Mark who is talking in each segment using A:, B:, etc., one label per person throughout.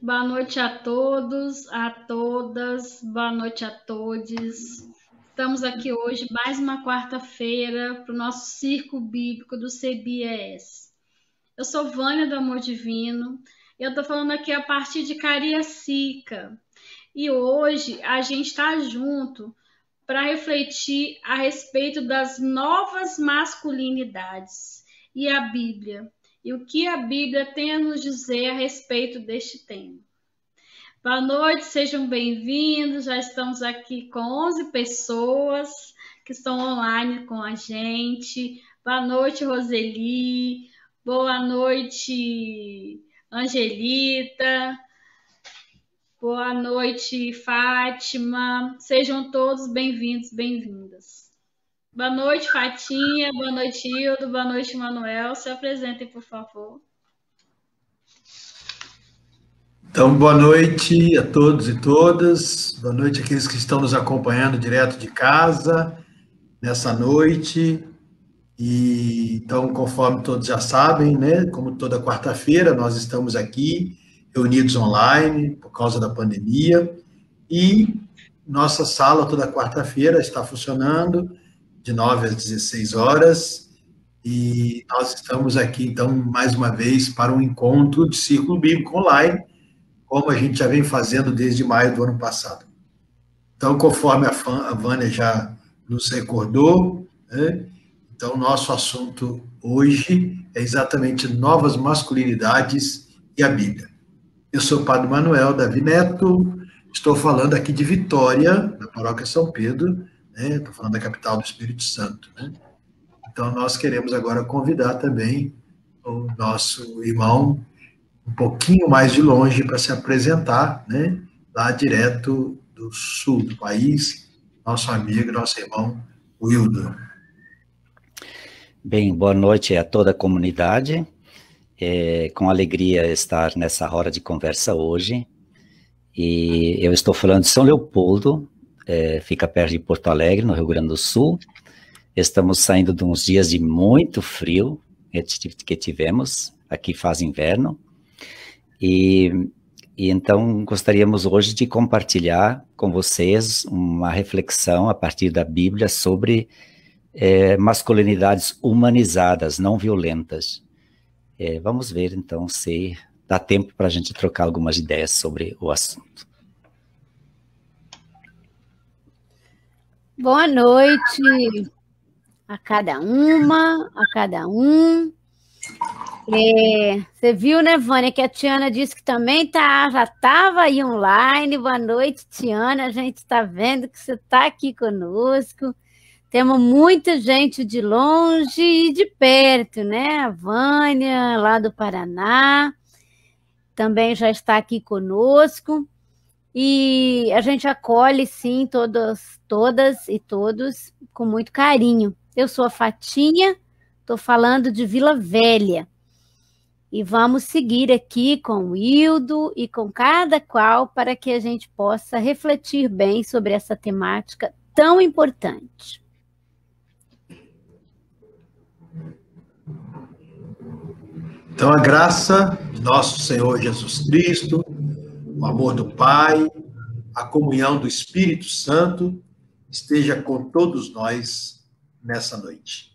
A: Boa noite a todos, a todas, boa noite a todos. Estamos aqui hoje, mais uma quarta-feira, para o nosso Círculo Bíblico do CBES. Eu sou Vânia do Amor Divino, e eu estou falando aqui a partir de Cariacica. E hoje a gente está junto para refletir a respeito das novas masculinidades e a Bíblia. E o que a Bíblia tem a nos dizer a respeito deste tema. Boa noite, sejam bem-vindos. Já estamos aqui com 11 pessoas que estão online com a gente. Boa noite, Roseli. Boa noite, Angelita. Boa noite, Fátima. Sejam todos bem-vindos, bem-vindas. Boa noite, Fatinha. Boa noite, Hildo. Boa noite, Manuel. Se apresentem, por favor.
B: Então, boa noite a todos e todas. Boa noite àqueles que estão nos acompanhando direto de casa, nessa noite. E, então, conforme todos já sabem, né, como toda quarta-feira, nós estamos aqui, reunidos online, por causa da pandemia. E nossa sala, toda quarta-feira, está funcionando, de 9 às 16 horas, e nós estamos aqui, então, mais uma vez, para um encontro de Círculo Bíblico online, como a gente já vem fazendo desde maio do ano passado. Então, conforme a Vânia já nos recordou, né, então, nosso assunto hoje é exatamente novas masculinidades e a Bíblia. Eu sou o Padre Manuel Davi Neto, estou falando aqui de Vitória, da Paróquia São Pedro, né? Estou falando da capital do Espírito Santo, né? Então, nós queremos agora convidar também o nosso irmão um pouquinho mais de longe para se apresentar, né? Lá direto do sul do país, nosso amigo, nosso irmão Wildo.
C: Bem, boa noite a toda a comunidade. com alegria estar nessa roda de conversa hoje. E eu estou falando de São Leopoldo, fica perto de Porto Alegre, no Rio Grande do Sul. Estamos saindo de uns dias de muito frio que tivemos, aqui faz inverno, e então gostaríamos hoje de compartilhar com vocês uma reflexão a partir da Bíblia sobre masculinidades humanizadas, não violentas. Vamos ver então se dá tempo para a gente trocar algumas ideias sobre o assunto.
D: Boa noite a cada uma, a cada um. Você viu, né, Vânia, que a Tiana disse que também já estava aí online. Boa noite, Tiana. A gente está vendo que você está aqui conosco. Temos muita gente de longe e de perto, né? A Vânia, lá do Paraná, também já está aqui conosco. E a gente acolhe, sim, todas e todos com muito carinho. Eu sou a Fatinha, estou falando de Vila Velha. E vamos seguir aqui com o Hildo e com cada qual para que a gente possa refletir bem sobre essa temática tão importante.
B: Então, a graça de nosso Senhor Jesus Cristo, o amor do Pai, a comunhão do Espírito Santo, esteja com todos nós nessa noite.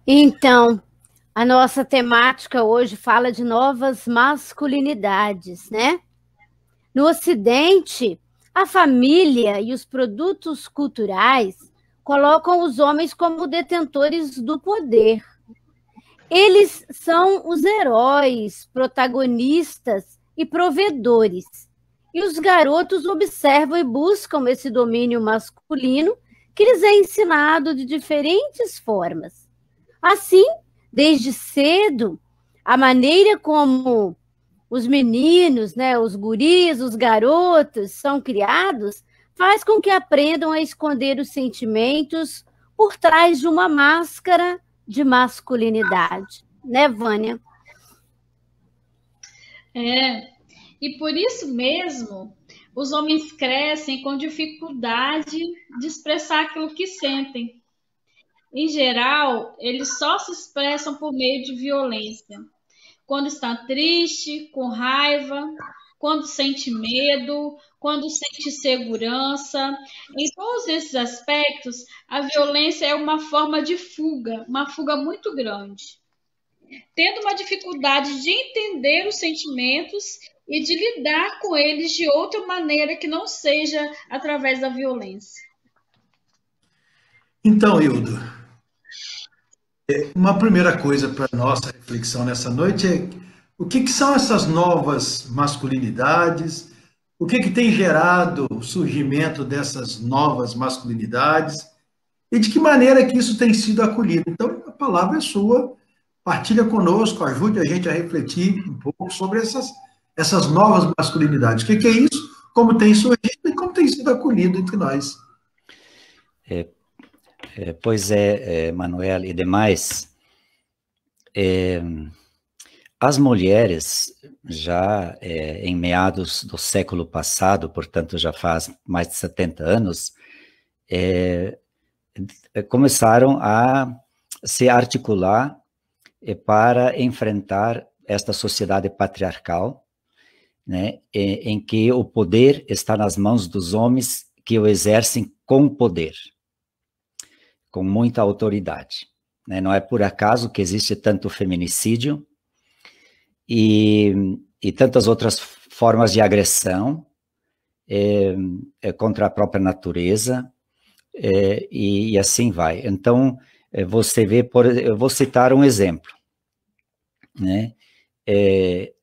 D: Então, a nossa temática hoje fala de novas masculinidades, né? No Ocidente, a família e os produtos culturais colocam os homens como detentores do poder. Eles são os heróis, protagonistas e provedores. E os garotos observam e buscam esse domínio masculino que lhes é ensinado de diferentes formas. Assim, desde cedo, a maneira como os meninos, né, os guris, os garotos são criados, faz com que aprendam a esconder os sentimentos por trás de uma máscara de masculinidade, né, Vânia?
A: E por isso mesmo, os homens crescem com dificuldade de expressar aquilo que sentem. Em geral, eles só se expressam por meio de violência. Quando está triste, com raiva, quando sente medo, quando sente insegurança. Em todos esses aspectos, a violência é uma forma de fuga, uma fuga muito grande. Tendo uma dificuldade de entender os sentimentos e de lidar com eles de outra maneira que não seja através da violência.
B: Então, Hildo, uma primeira coisa para a nossa reflexão nessa noite é o que são essas novas masculinidades, o que tem gerado o surgimento dessas novas masculinidades e de que maneira que isso tem sido acolhido. Então, a palavra é sua, partilha conosco, ajude a gente a refletir um pouco sobre essas novas masculinidades. O que é isso, como tem surgido e como tem sido acolhido entre nós.
C: Pois é, Manuel e demais, as mulheres já em meados do século passado, portanto já faz mais de 70 anos, começaram a se articular para enfrentar esta sociedade patriarcal, né, em que o poder está nas mãos dos homens que o exercem com poder, com muita autoridade, né? Não é por acaso que existe tanto feminicídio e tantas outras formas de agressão contra a própria natureza, e assim vai. Então, você vê, eu vou citar um exemplo, né?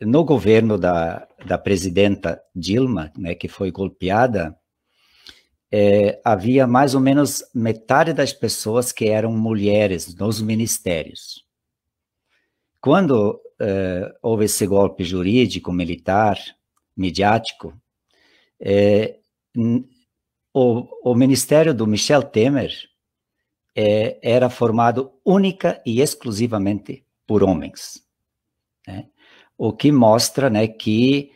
C: No governo da presidenta Dilma, né, que foi golpeada, havia mais ou menos metade das pessoas que eram mulheres nos ministérios. Quando houve esse golpe jurídico, militar, midiático, o ministério do Michel Temer era formado única e exclusivamente por homens, né? O que mostra, né, que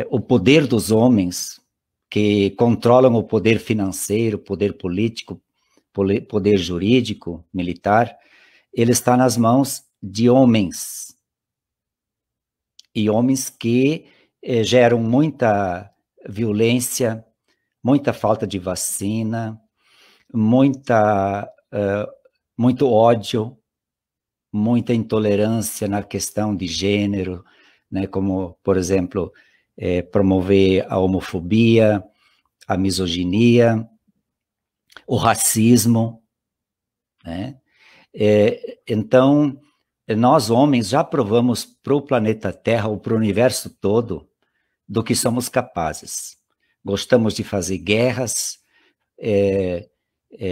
C: o poder dos homens, que controlam o poder financeiro, poder político, poder jurídico, militar, ele está nas mãos de homens. E homens que geram muita violência, muita falta de vacina, muito ódio, muita intolerância na questão de gênero, né, como, por exemplo, promover a homofobia, a misoginia, o racismo, né? Então, nós homens já provamos para o planeta Terra ou para o universo todo do que somos capazes. Gostamos de fazer guerras,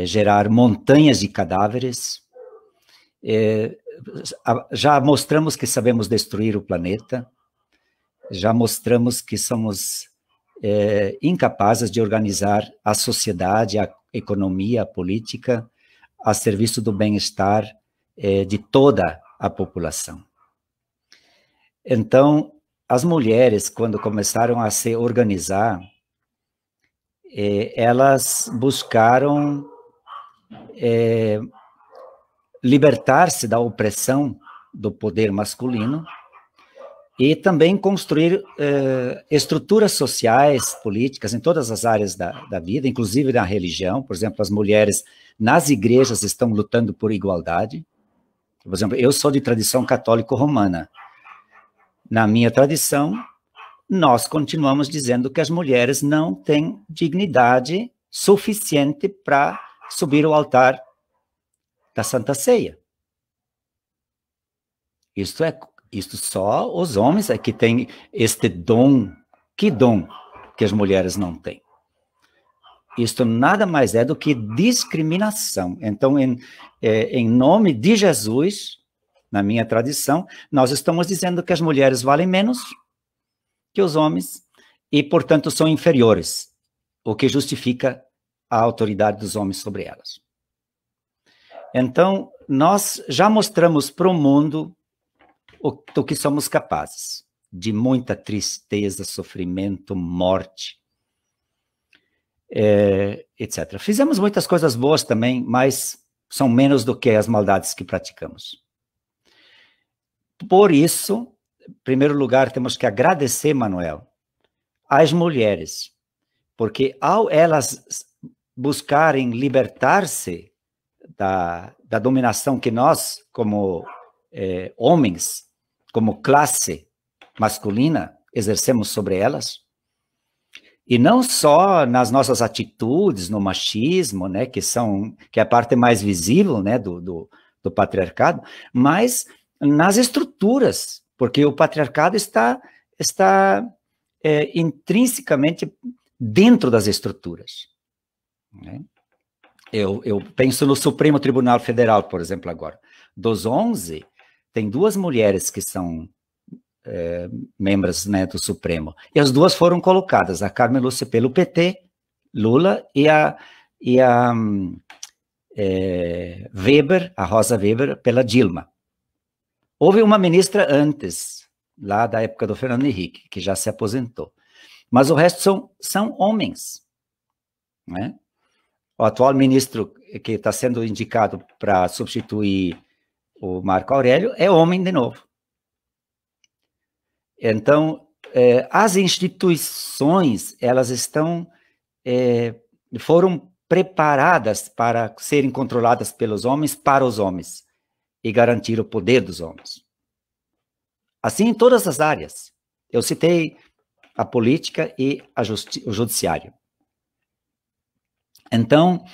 C: gerar montanhas de cadáveres, já mostramos que sabemos destruir o planeta, já mostramos que somos incapazes de organizar a sociedade, a economia, a política, a serviço do bem-estar de toda a população. Então, as mulheres, quando começaram a se organizar, elas buscaram libertar-se da opressão do poder masculino e também construir estruturas sociais, políticas, em todas as áreas da vida, inclusive na religião. Por exemplo, as mulheres nas igrejas estão lutando por igualdade. Por exemplo, eu sou de tradição católico-romana. Na minha tradição, nós continuamos dizendo que as mulheres não têm dignidade suficiente para subir ao altar da Santa Ceia. Isto só os homens é que têm este dom. Que dom que as mulheres não têm? Isto nada mais é do que discriminação. Então, em nome de Jesus, na minha tradição, nós estamos dizendo que as mulheres valem menos que os homens e, portanto, são inferiores, o que justifica a autoridade dos homens sobre elas. Então, nós já mostramos para o mundo do que somos capazes, de muita tristeza, sofrimento, morte, etc. Fizemos muitas coisas boas também, mas são menos do que as maldades que praticamos. Por isso, em primeiro lugar, temos que agradecer, Manuel, às mulheres, porque ao elas buscarem libertar-se da dominação que nós, como homens, como classe masculina, exercemos sobre elas, e não só nas nossas atitudes, no machismo, né, que é a parte mais visível, né, do patriarcado, mas nas estruturas, porque o patriarcado está intrinsecamente dentro das estruturas, né? Eu penso no Supremo Tribunal Federal, por exemplo, agora. Dos 11, tem 2 mulheres que são membros, né, do Supremo. E as 2 foram colocadas, a Carmen Lúcia pelo PT, Lula, e a Weber, a Rosa Weber, pela Dilma. Houve uma ministra antes, lá da época do Fernando Henrique, que já se aposentou. Mas o resto são homens, né? O atual ministro que está sendo indicado para substituir o Marco Aurélio é homem de novo. Então, as instituições, elas foram preparadas para serem controladas pelos homens, para os homens, e garantir o poder dos homens. Assim, em todas as áreas. Eu citei a política e o judiciário. Então,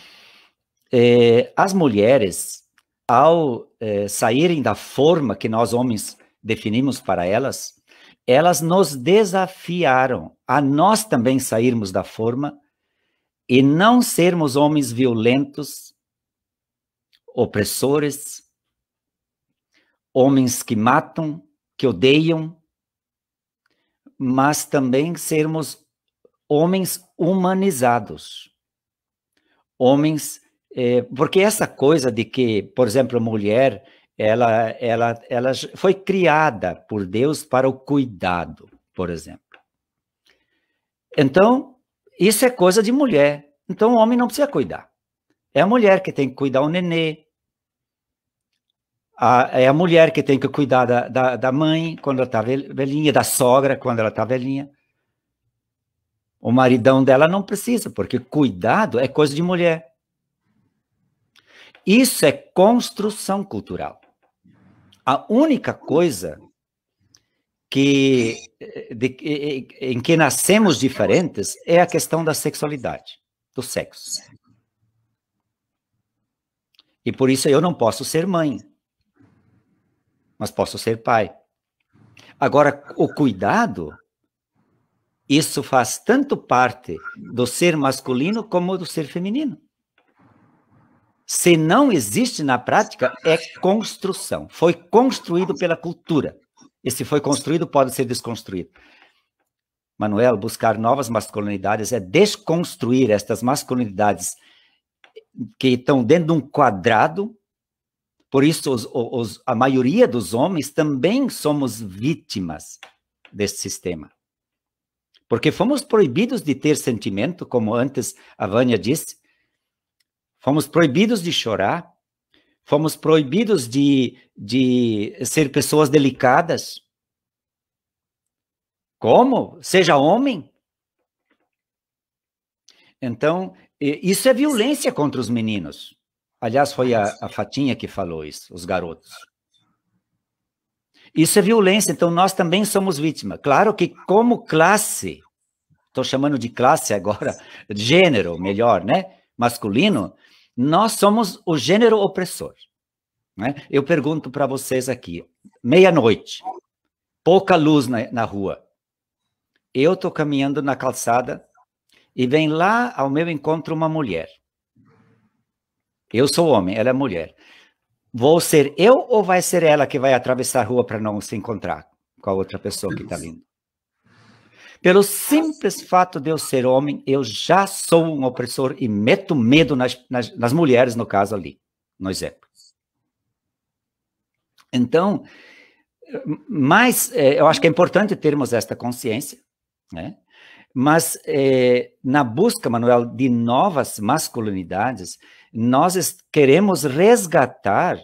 C: as mulheres, ao saírem da forma que nós homens definimos para elas nos desafiaram a nós também sairmos da forma e não sermos homens violentos, opressores, homens que matam, que odeiam, mas também sermos homens humanizados. Homens, porque essa coisa de que, por exemplo, a mulher ela foi criada por Deus para o cuidado, por exemplo. Então, isso é coisa de mulher. Então, o homem não precisa cuidar. É a mulher que tem que cuidar do nenê. É a mulher que tem que cuidar da mãe quando ela está velhinha, da sogra quando ela está velhinha. O maridão dela não precisa, porque cuidado é coisa de mulher. Isso é construção cultural. A única coisa em que nascemos diferentes é a questão da sexualidade, do sexo. E por isso eu não posso ser mãe, mas posso ser pai. Agora, o cuidado, isso faz tanto parte do ser masculino como do ser feminino. Se não existe na prática, é construção. Foi construído pela cultura. E se foi construído, pode ser desconstruído. Manuel, buscar novas masculinidades é desconstruir estas masculinidades que estão dentro de um quadrado. Por isso, a maioria dos homens também somos vítimas desse sistema. Porque fomos proibidos de ter sentimento, como antes a Vânia disse. Fomos proibidos de chorar. Fomos proibidos de ser pessoas delicadas. Como? Seja homem. Então, isso é violência contra os meninos. Aliás, foi a Fatinha que falou isso, os garotos. Isso é violência, então nós também somos vítimas. Claro que como classe, estou chamando de classe agora, gênero, melhor, né? Masculino, nós somos o gênero opressor. Né? Eu pergunto para vocês aqui, meia-noite, pouca luz na rua. Eu estou caminhando na calçada e vem lá ao meu encontro uma mulher. Eu sou homem, ela é mulher. Vou ser eu ou vai ser ela que vai atravessar a rua para não se encontrar com a outra pessoa que está vindo? Pelo simples fato de eu ser homem, eu já sou um opressor e meto medo nas mulheres, no caso ali, no exemplo. Então, mas eu acho que é importante termos esta consciência, né? Mas na busca, Manuel, de novas masculinidades, nós queremos resgatar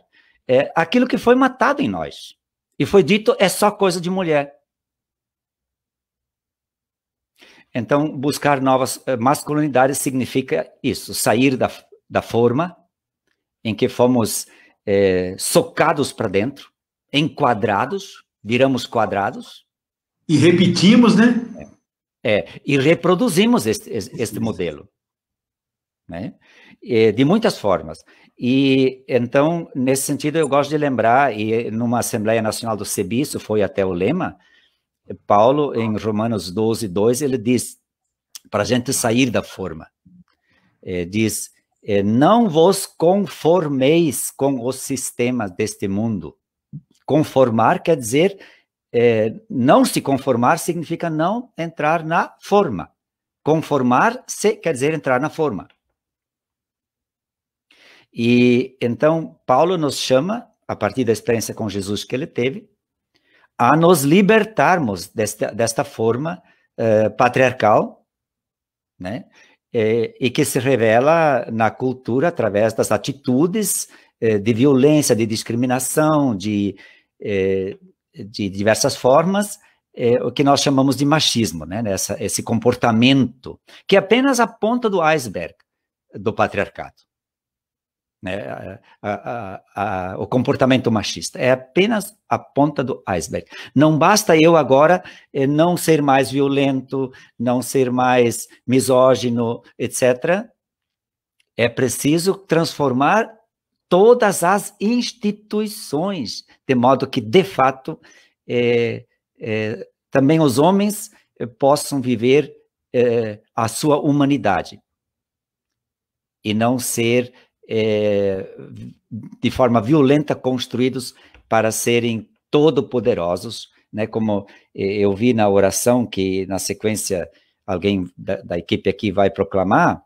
C: aquilo que foi matado em nós. E foi dito, é só coisa de mulher. Então, buscar novas masculinidades significa isso, sair da forma em que fomos socados para dentro, enquadrados, viramos quadrados.
B: E repetimos, né?
C: E reproduzimos este modelo, né? De muitas formas. E, então, nesse sentido, eu gosto de lembrar, e numa Assembleia Nacional do CEBI, isso foi até o lema, Paulo, em Romanos 12, 2, ele diz, para a gente sair da forma, diz, não vos conformeis com os sistemas deste mundo. Conformar quer dizer, não se conformar significa não entrar na forma. Conformar-se quer dizer entrar na forma. E, então, Paulo nos chama, a partir da experiência com Jesus que ele teve, a nos libertarmos desta forma patriarcal, né? E que se revela na cultura através das atitudes de violência, de discriminação, de diversas formas, o que nós chamamos de machismo, né? Esse comportamento, que é apenas a ponta do iceberg do patriarcado. Né? O comportamento machista é apenas a ponta do iceberg. Não basta eu agora não ser mais violento, não ser mais misógino, etc. É preciso transformar todas as instituições, de modo que, de fato, também os homens possam viver a sua humanidade e não ser de forma violenta construídos para serem todo-poderosos, né? Como eu vi na oração que, na sequência, alguém da equipe aqui vai proclamar,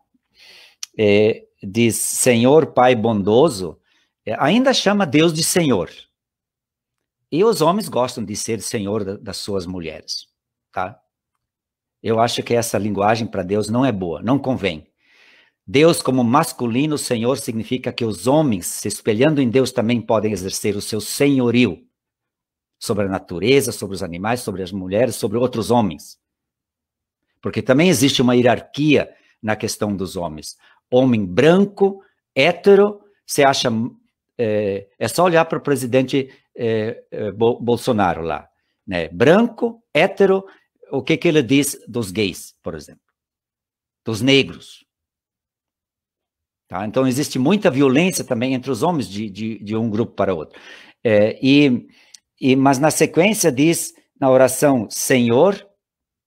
C: diz, Senhor Pai bondoso, ainda chama Deus de Senhor. E os homens gostam de ser senhor das suas mulheres, tá? Eu acho que essa linguagem para Deus não é boa, não convém. Deus como masculino senhor significa que os homens, se espelhando em Deus, também podem exercer o seu senhorio sobre a natureza, sobre os animais, sobre as mulheres, sobre outros homens. Porque também existe uma hierarquia na questão dos homens. Homem branco, hétero, você acha... É só olhar para o presidente Bolsonaro lá, né? Branco, hétero, o que ele diz dos gays, por exemplo, dos negros. Tá? Então, existe muita violência também entre os homens de um grupo para outro. Mas na sequência diz, na oração, Senhor,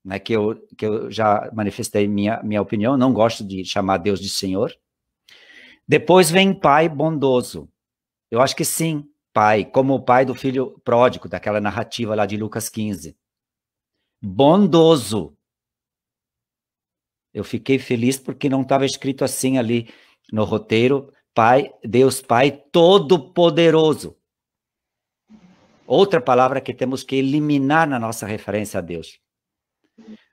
C: né, que eu já manifestei minha opinião, não gosto de chamar Deus de Senhor. Depois vem Pai bondoso. Eu acho que sim, pai, como o pai do filho pródigo, daquela narrativa lá de Lucas 15. Bondoso. Eu fiquei feliz porque não estava escrito assim ali no roteiro, Pai, Deus Pai Todo-Poderoso. Outra palavra que temos que eliminar na nossa referência a Deus.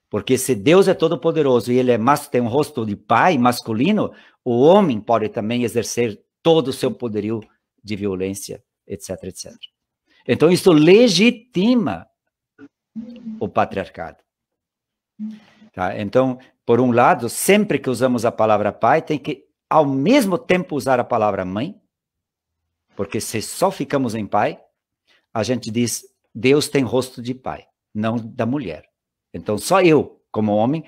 C: Porque se Deus é todo-poderoso e ele tem um rosto de pai masculino, o homem pode também exercer todo o seu poderio de violência, etc, etc. Então, isso legitima o patriarcado. Tá? Então, por um lado, sempre que usamos a palavra pai, tem que, ao mesmo tempo, usar a palavra mãe, porque se só ficamos em pai, a gente diz, Deus tem rosto de pai, não da mulher. Então, só eu, como homem,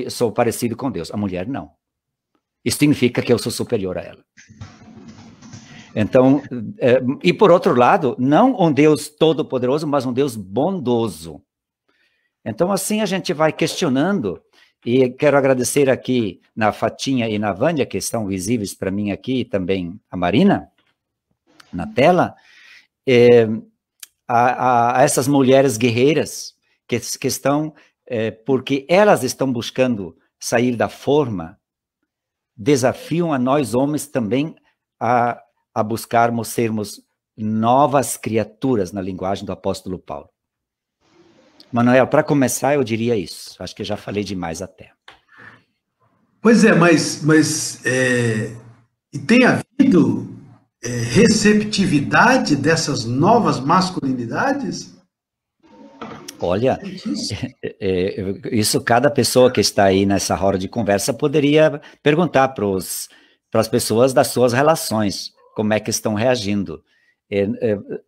C: sou parecido com Deus, a mulher não. Isso significa que eu sou superior a ela. Então, e por outro lado, não um Deus todo-poderoso, mas um Deus bondoso. Então, assim a gente vai questionando, e quero agradecer aqui na Fatinha e na Vânia, que estão visíveis para mim aqui, e também a Marina, na tela, a essas mulheres guerreiras que estão, porque elas estão buscando sair da forma, desafiam a nós homens também a buscarmos sermos novas criaturas na linguagem do apóstolo Paulo. Manuel, para começar, eu diria isso. Acho que eu já falei demais até.
B: Pois é, mas e tem havido receptividade dessas novas masculinidades?
C: Olha, isso cada pessoa que está aí nessa roda de conversa poderia perguntar para as pessoas das suas relações, como é que estão reagindo.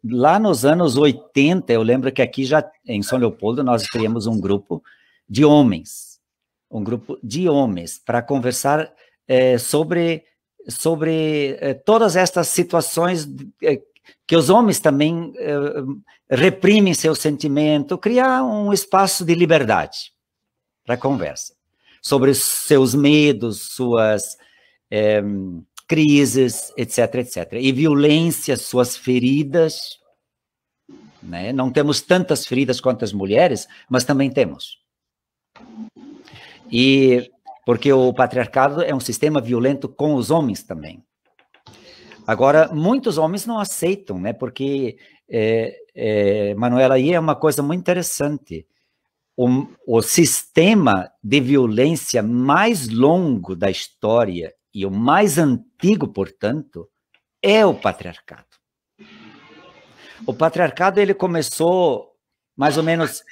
C: Lá nos anos 80, eu lembro que aqui já em São Leopoldo nós criamos um grupo de homens, para conversar sobre todas estas situações que os homens também reprimem seu sentimento, criar um espaço de liberdade para conversa, sobre seus medos, suas crises, etc, etc. E violência, suas feridas, né? Não temos tantas feridas quanto as mulheres, mas também temos. E porque o patriarcado é um sistema violento com os homens também. Agora, muitos homens não aceitam, né? Porque, Manuela, aí é uma coisa muito interessante. O sistema de violência mais longo da história e o mais antigo, portanto, é o patriarcado. O patriarcado, ele começou mais ou menos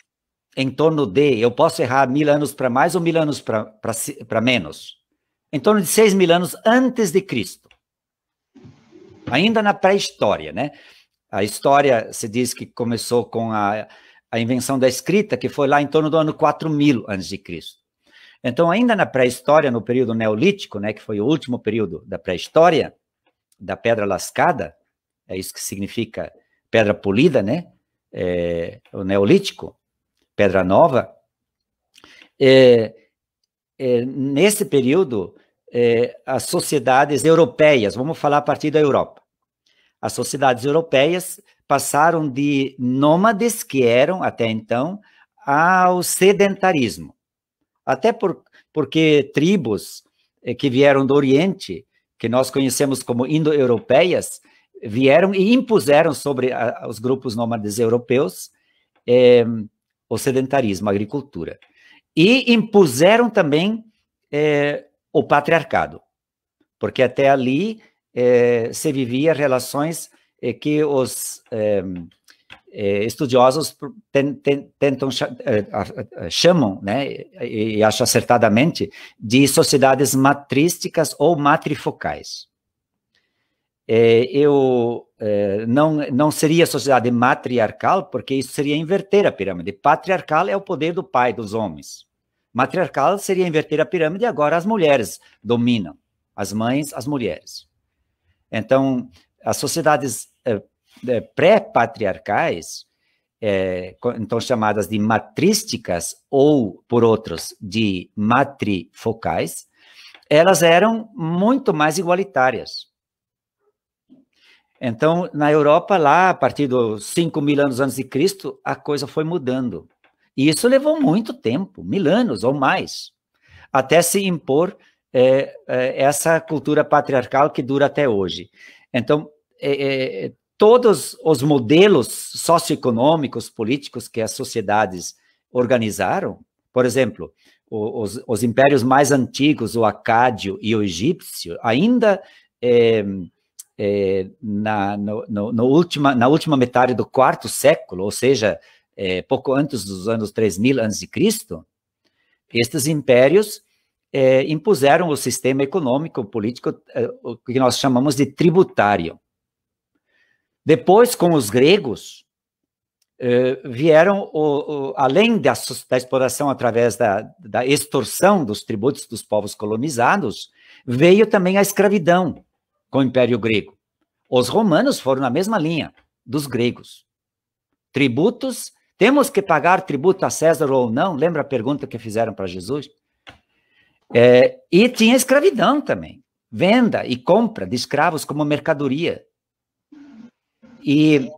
C: em torno de, eu posso errar 1000 anos para mais ou 1000 anos para menos, em torno de 6000 anos antes de Cristo. Ainda na pré-história, né? A história se diz que começou com a invenção da escrita, que foi lá em torno do ano 4000 a.C. Então, ainda na pré-história, no período neolítico, né, que foi o último período da pré-história, da pedra lascada, é isso que significa pedra polida, né? O neolítico, pedra nova. Nesse período, as sociedades europeias, vamos falar a partir da Europa, as sociedades europeias passaram de nômades, que eram até então, ao sedentarismo. Até porque tribos que vieram do Oriente que nós conhecemos como indo-europeias, vieram e impuseram sobre os grupos nômades europeus o sedentarismo, a agricultura. E impuseram também o patriarcado, porque até ali se vivia relações que os estudiosos chamam, né, e acho acertadamente, de sociedades matrísticas ou matrifocais. Não seria sociedade matriarcal, porque isso seria inverter a pirâmide. Patriarcal é o poder do pai, dos homens. Matriarcal seria inverter a pirâmide, e agora as mulheres dominam. As mães, as mulheres. Então, as sociedades pré-patriarcais, então chamadas de matrísticas, ou, por outros, de matrifocais, elas eram muito mais igualitárias. Então, na Europa, lá, a partir dos 5.000 anos antes de Cristo, a coisa foi mudando. E isso levou muito tempo, 1.000 anos ou mais, até se impor essa cultura patriarcal que dura até hoje. Então, todos os modelos socioeconômicos, políticos que as sociedades organizaram, por exemplo, os impérios mais antigos, o acádio e o egípcio, ainda na última metade do quarto século, ou seja, pouco antes dos anos 3.000 a.C., estes impérios impuseram o sistema econômico, político, o que nós chamamos de tributário. Depois, com os gregos, vieram, além da exploração através da extorsão dos tributos dos povos colonizados, veio também a escravidão com o Império Grego. Os romanos foram na mesma linha dos gregos. Tributos, temos que pagar tributo a César ou não? Lembra a pergunta que fizeram para Jesus? E tinha escravidão também, venda e compra de escravos como mercadoria. E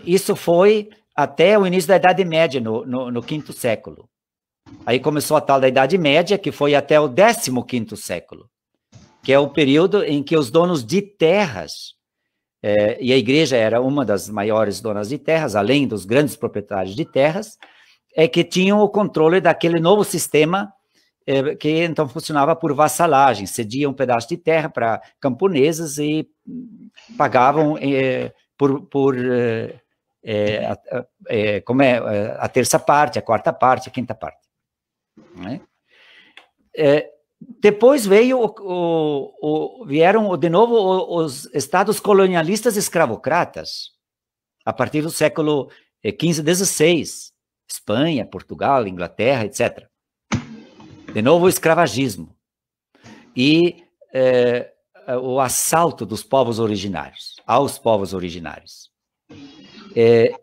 C: isso foi até o início da Idade Média, no quinto século. Aí começou a tal da Idade Média, que foi até o 15º século, que é o período em que os donos de terras, e a igreja era uma das maiores donas de terras, além dos grandes proprietários de terras, que tinham o controle daquele novo sistema que então funcionava por vassalagem, cediam um pedaço de terra para camponeses e pagavam a terça parte, a quarta parte, a quinta parte. Né? Depois vieram de novo os estados colonialistas escravocratas, a partir do século XV, XVI, Espanha, Portugal, Inglaterra, etc. De novo o escravagismo e o assalto dos povos originários, aos povos originários.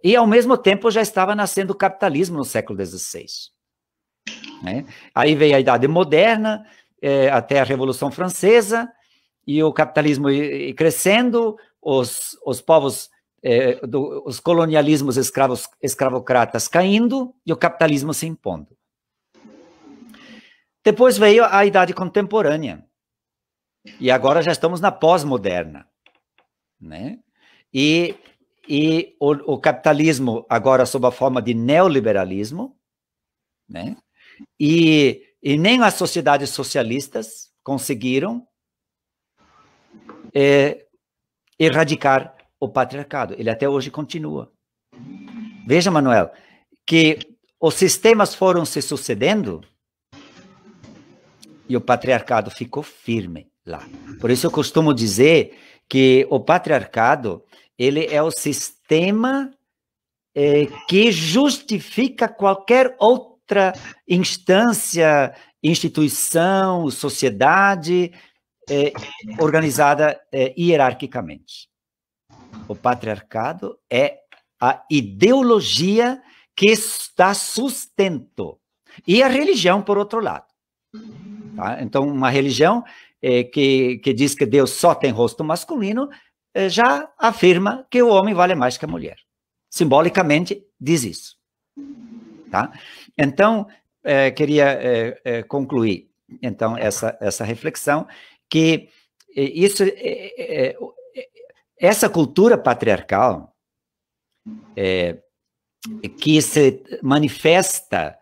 C: E, ao mesmo tempo, já estava nascendo o capitalismo no século XVI. Né? Aí veio a Idade Moderna, até a Revolução Francesa, e o capitalismo crescendo, os povos, os colonialismos escravocratas caindo, e o capitalismo se impondo. Depois veio a Idade Contemporânea, e agora já estamos na pós-moderna, né? E o capitalismo agora sob a forma de neoliberalismo, né? E nem as sociedades socialistas conseguiram erradicar o patriarcado. Ele até hoje continua. Veja, Manuel, que os sistemas foram se sucedendo e o patriarcado ficou firme lá. Por isso eu costumo dizer que o patriarcado, ele é o sistema que justifica qualquer outra instância, instituição, sociedade organizada hierarquicamente. O patriarcado é a ideologia que dá sustento. E a religião, por outro lado. Tá? Então, uma religião que diz que Deus só tem rosto masculino, já afirma que o homem vale mais que a mulher. Simbolicamente, diz isso. Tá? Então, queria concluir Então, essa reflexão que isso, essa cultura patriarcal que se manifesta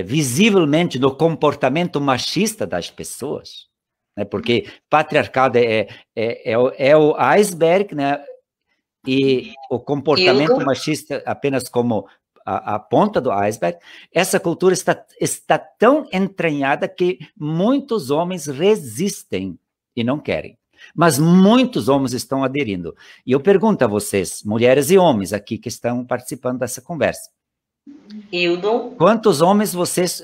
C: visivelmente no comportamento machista das pessoas, né? Porque patriarcado é o iceberg, né? E o comportamento machista apenas como a ponta do iceberg. Essa cultura está tão entranhada que muitos homens resistem e não querem. Mas muitos homens estão aderindo. E eu pergunto a vocês, mulheres e homens aqui que estão participando dessa conversa.
E: Hildon.
C: Quantos homens vocês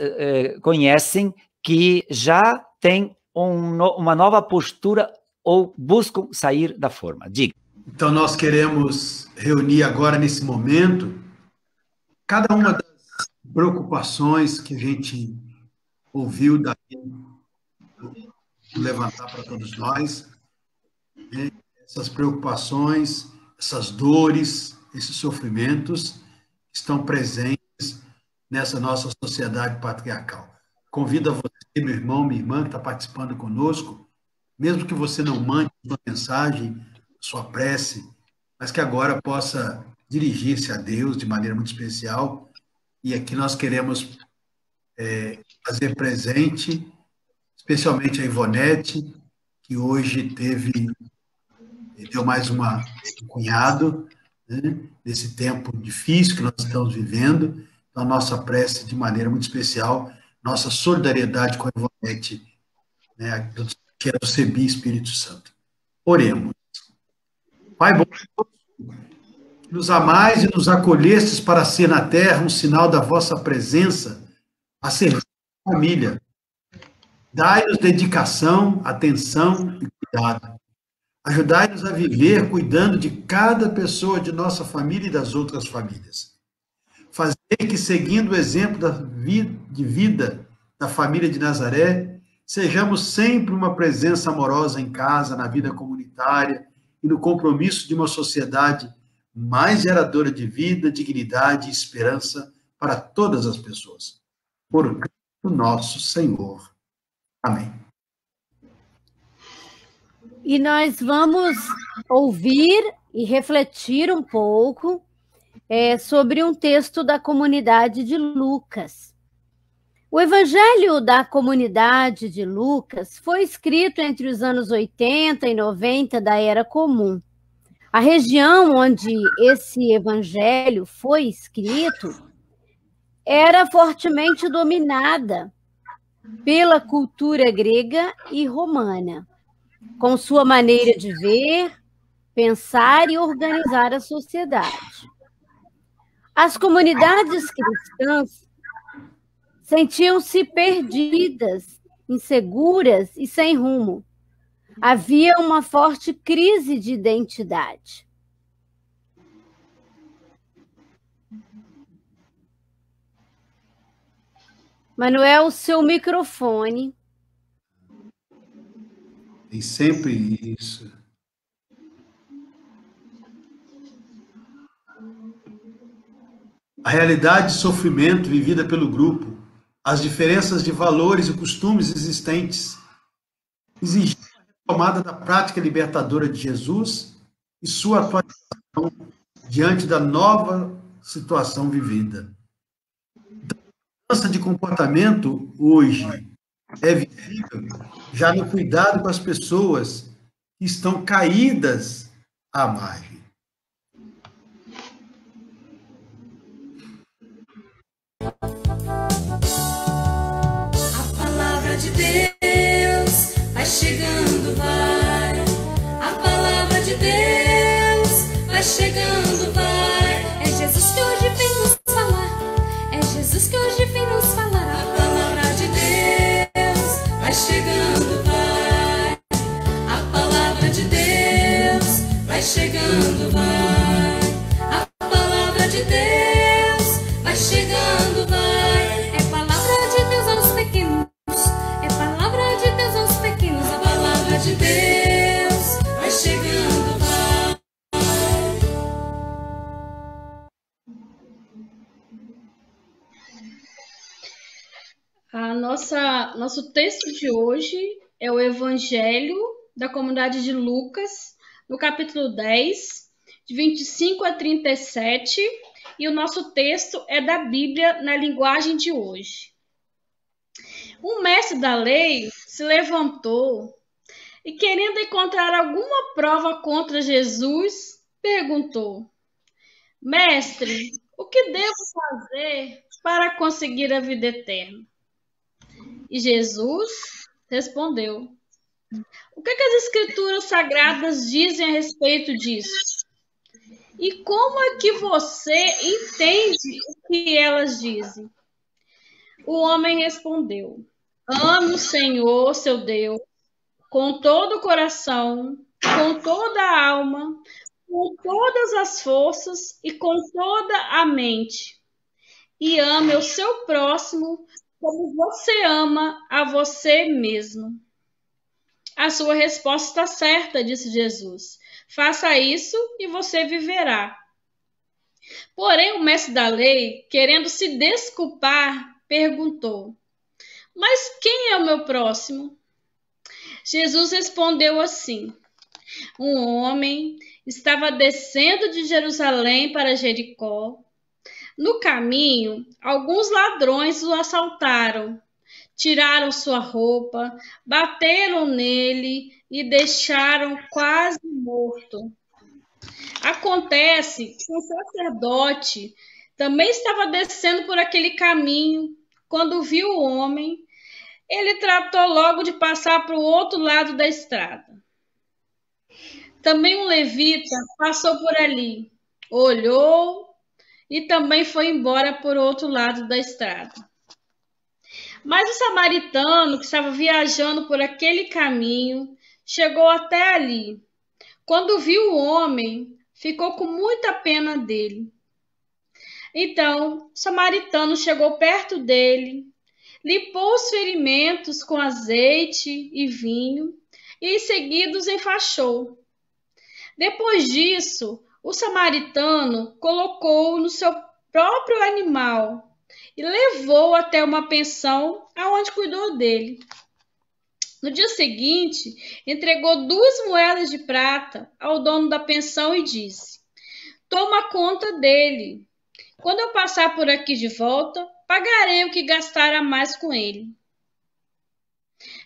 C: conhecem que já têm uma nova postura ou buscam sair da forma? Diga.
B: Então, nós queremos reunir agora, nesse momento, cada uma das preocupações que a gente ouviu daqui, levantar para todos nós, né? Essas preocupações, essas dores, esses sofrimentos estão presentes nessa nossa sociedade patriarcal. Convido a você, meu irmão, minha irmã, que está participando conosco, mesmo que você não mande sua mensagem, sua prece, mas que agora possa dirigir-se a Deus de maneira muito especial. E aqui nós queremos fazer presente, especialmente a Ivonete, que hoje deu mais um cunhado, né, nesse tempo difícil que nós estamos vivendo. Então, a nossa prece, de maneira muito especial, nossa solidariedade com a Ivonete, né, que é do CEBI Espírito Santo. Oremos. Pai bom, que nos amais e nos acolhestes para ser na terra um sinal da vossa presença, a servir a família. Dai-nos dedicação, atenção e cuidado. Ajudai-nos a viver cuidando de cada pessoa de nossa família e das outras famílias. Fazer que, seguindo o exemplo de vida da família de Nazaré, sejamos sempre uma presença amorosa em casa, na vida comunitária e no compromisso de uma sociedade mais geradora de vida, dignidade e esperança para todas as pessoas. Por Cristo nosso Senhor. Amém.
D: E nós vamos ouvir e refletir um pouco sobre um texto da comunidade de Lucas. O Evangelho da comunidade de Lucas foi escrito entre os anos 80 e 90 da Era Comum. A região onde esse evangelho foi escrito era fortemente dominada pela cultura grega e romana, com sua maneira de ver, pensar e organizar a sociedade. As comunidades cristãs sentiam-se perdidas, inseguras e sem rumo. Havia uma forte crise de identidade. Manuel, o seu microfone.
B: Tem sempre isso. A realidade de sofrimento vivida pelo grupo, as diferenças de valores e costumes existentes, exigiam a retomada da prática libertadora de Jesus e sua atualização diante da nova situação vivida. A mudança de comportamento hoje é visível já no cuidado com as pessoas que estão caídas à margem.
F: A palavra de Deus vai chegando, vai. A palavra de Deus vai chegando, vai. É Jesus que hoje vem nos falar. É Jesus que hoje vem nos falar. A palavra de Deus vai chegando, vai. A palavra de Deus vai chegando, vai. A palavra de Deus vai chegando, vai. É palavra de Deus aos pequenos. É palavra de Deus aos pequenos. A palavra de Deus vai chegando, vai.
A: Nosso texto de hoje é o Evangelho da comunidade de Lucas, no capítulo 10, de 25 a 37, e o nosso texto é da Bíblia na linguagem de hoje. Um mestre da lei se levantou e, querendo encontrar alguma prova contra Jesus, perguntou: Mestre, o que devo fazer para conseguir a vida eterna? E Jesus respondeu: O que as Escrituras Sagradas dizem a respeito disso? E como é que você entende o que elas dizem? O homem respondeu: Ame o Senhor, seu Deus, com todo o coração, com toda a alma, com todas as forças e com toda a mente. E ame o seu próximo como você ama a você mesmo. A sua resposta está certa, disse Jesus. Faça isso e você viverá. Porém, o mestre da lei, querendo se desculpar, perguntou: Mas quem é o meu próximo? Jesus respondeu assim: Um homem estava descendo de Jerusalém para Jericó. No caminho, alguns ladrões o assaltaram, tiraram sua roupa, bateram nele e deixaram quase morto. Acontece que um sacerdote também estava descendo por aquele caminho. Quando viu o homem, ele tratou logo de passar para o outro lado da estrada. Também um levita passou por ali, olhou e também foi embora por outro lado da estrada. Mas o samaritano, que estava viajando por aquele caminho, chegou até ali. Quando viu o homem, ficou com muita pena dele. Então, o samaritano chegou perto dele, limpou os ferimentos com azeite e vinho e em seguida os enfaixou. Depois disso, o samaritano colocou-o no seu próprio animal e levou até uma pensão aonde cuidou dele. No dia seguinte, entregou 2 moedas de prata ao dono da pensão e disse: Toma conta dele. Quando eu passar por aqui de volta, pagarei o que gastar a mais com ele.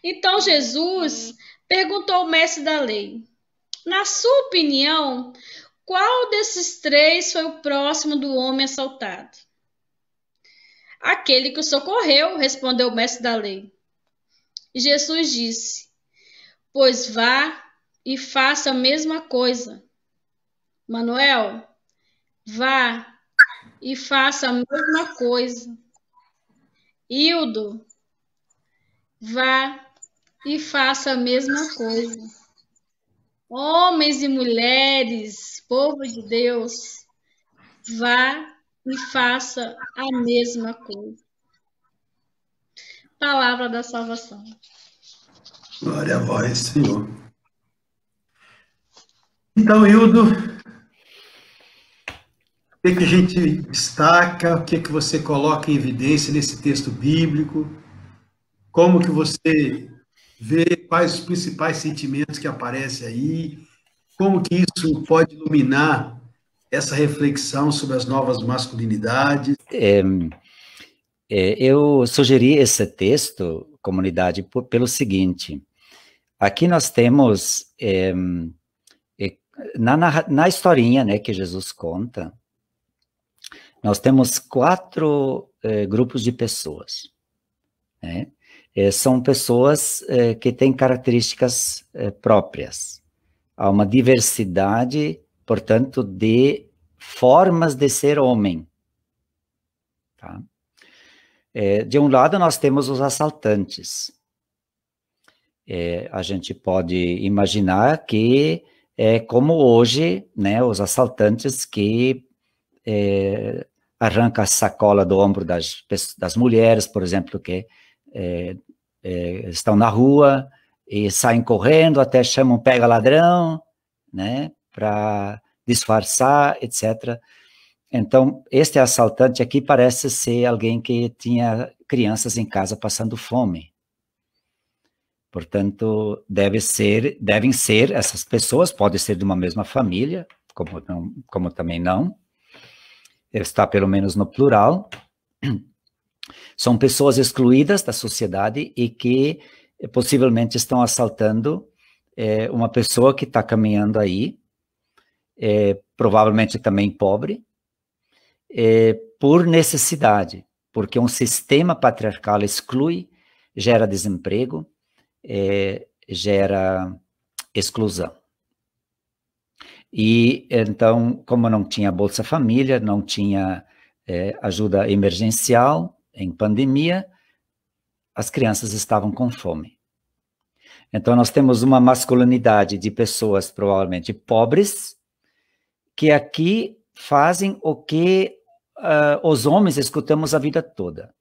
A: Então Jesus perguntou ao mestre da lei: Na sua opinião, qual desses 3 foi o próximo do homem assaltado? Aquele que o socorreu, respondeu o mestre da lei. E Jesus disse: Pois vá e faça a mesma coisa. Manuel, vá e faça a mesma coisa. Hildo, vá e faça a mesma coisa. Homens e mulheres, povo de Deus, vá e faça a mesma coisa. Palavra da salvação.
B: Glória a vós, Senhor. Então, Hildo, o que a gente destaca, o que você coloca em evidência nesse texto bíblico? Como que você vê quais os principais sentimentos que aparecem aí? Como que isso pode iluminar essa reflexão sobre as novas masculinidades?
C: Eu sugeri esse texto, comunidade, pelo seguinte: aqui nós temos, na historinha, né, que Jesus conta, nós temos 4 grupos de pessoas, né? São pessoas que têm características próprias. Há uma diversidade, portanto, de formas de ser homem. Tá? De um lado, nós temos os assaltantes. A gente pode imaginar que é como hoje, né, os assaltantes que arrancam a sacola do ombro das mulheres, por exemplo, que estão na rua e saem correndo, até chamam pega ladrão, né, para disfarçar, etc. Então, este assaltante aqui parece ser alguém que tinha crianças em casa passando fome. Portanto, devem ser essas pessoas, pode ser de uma mesma família, como também não, está pelo menos no plural. São pessoas excluídas da sociedade e que possivelmente estão assaltando uma pessoa que está caminhando aí, provavelmente também pobre, por necessidade, porque um sistema patriarcal exclui, gera desemprego, gera exclusão. E então, como não tinha Bolsa Família, não tinha ajuda emergencial em pandemia, as crianças estavam com fome. Então, nós temos uma masculinidade de pessoas provavelmente pobres, que aqui fazem o que os homens escutamos a vida toda,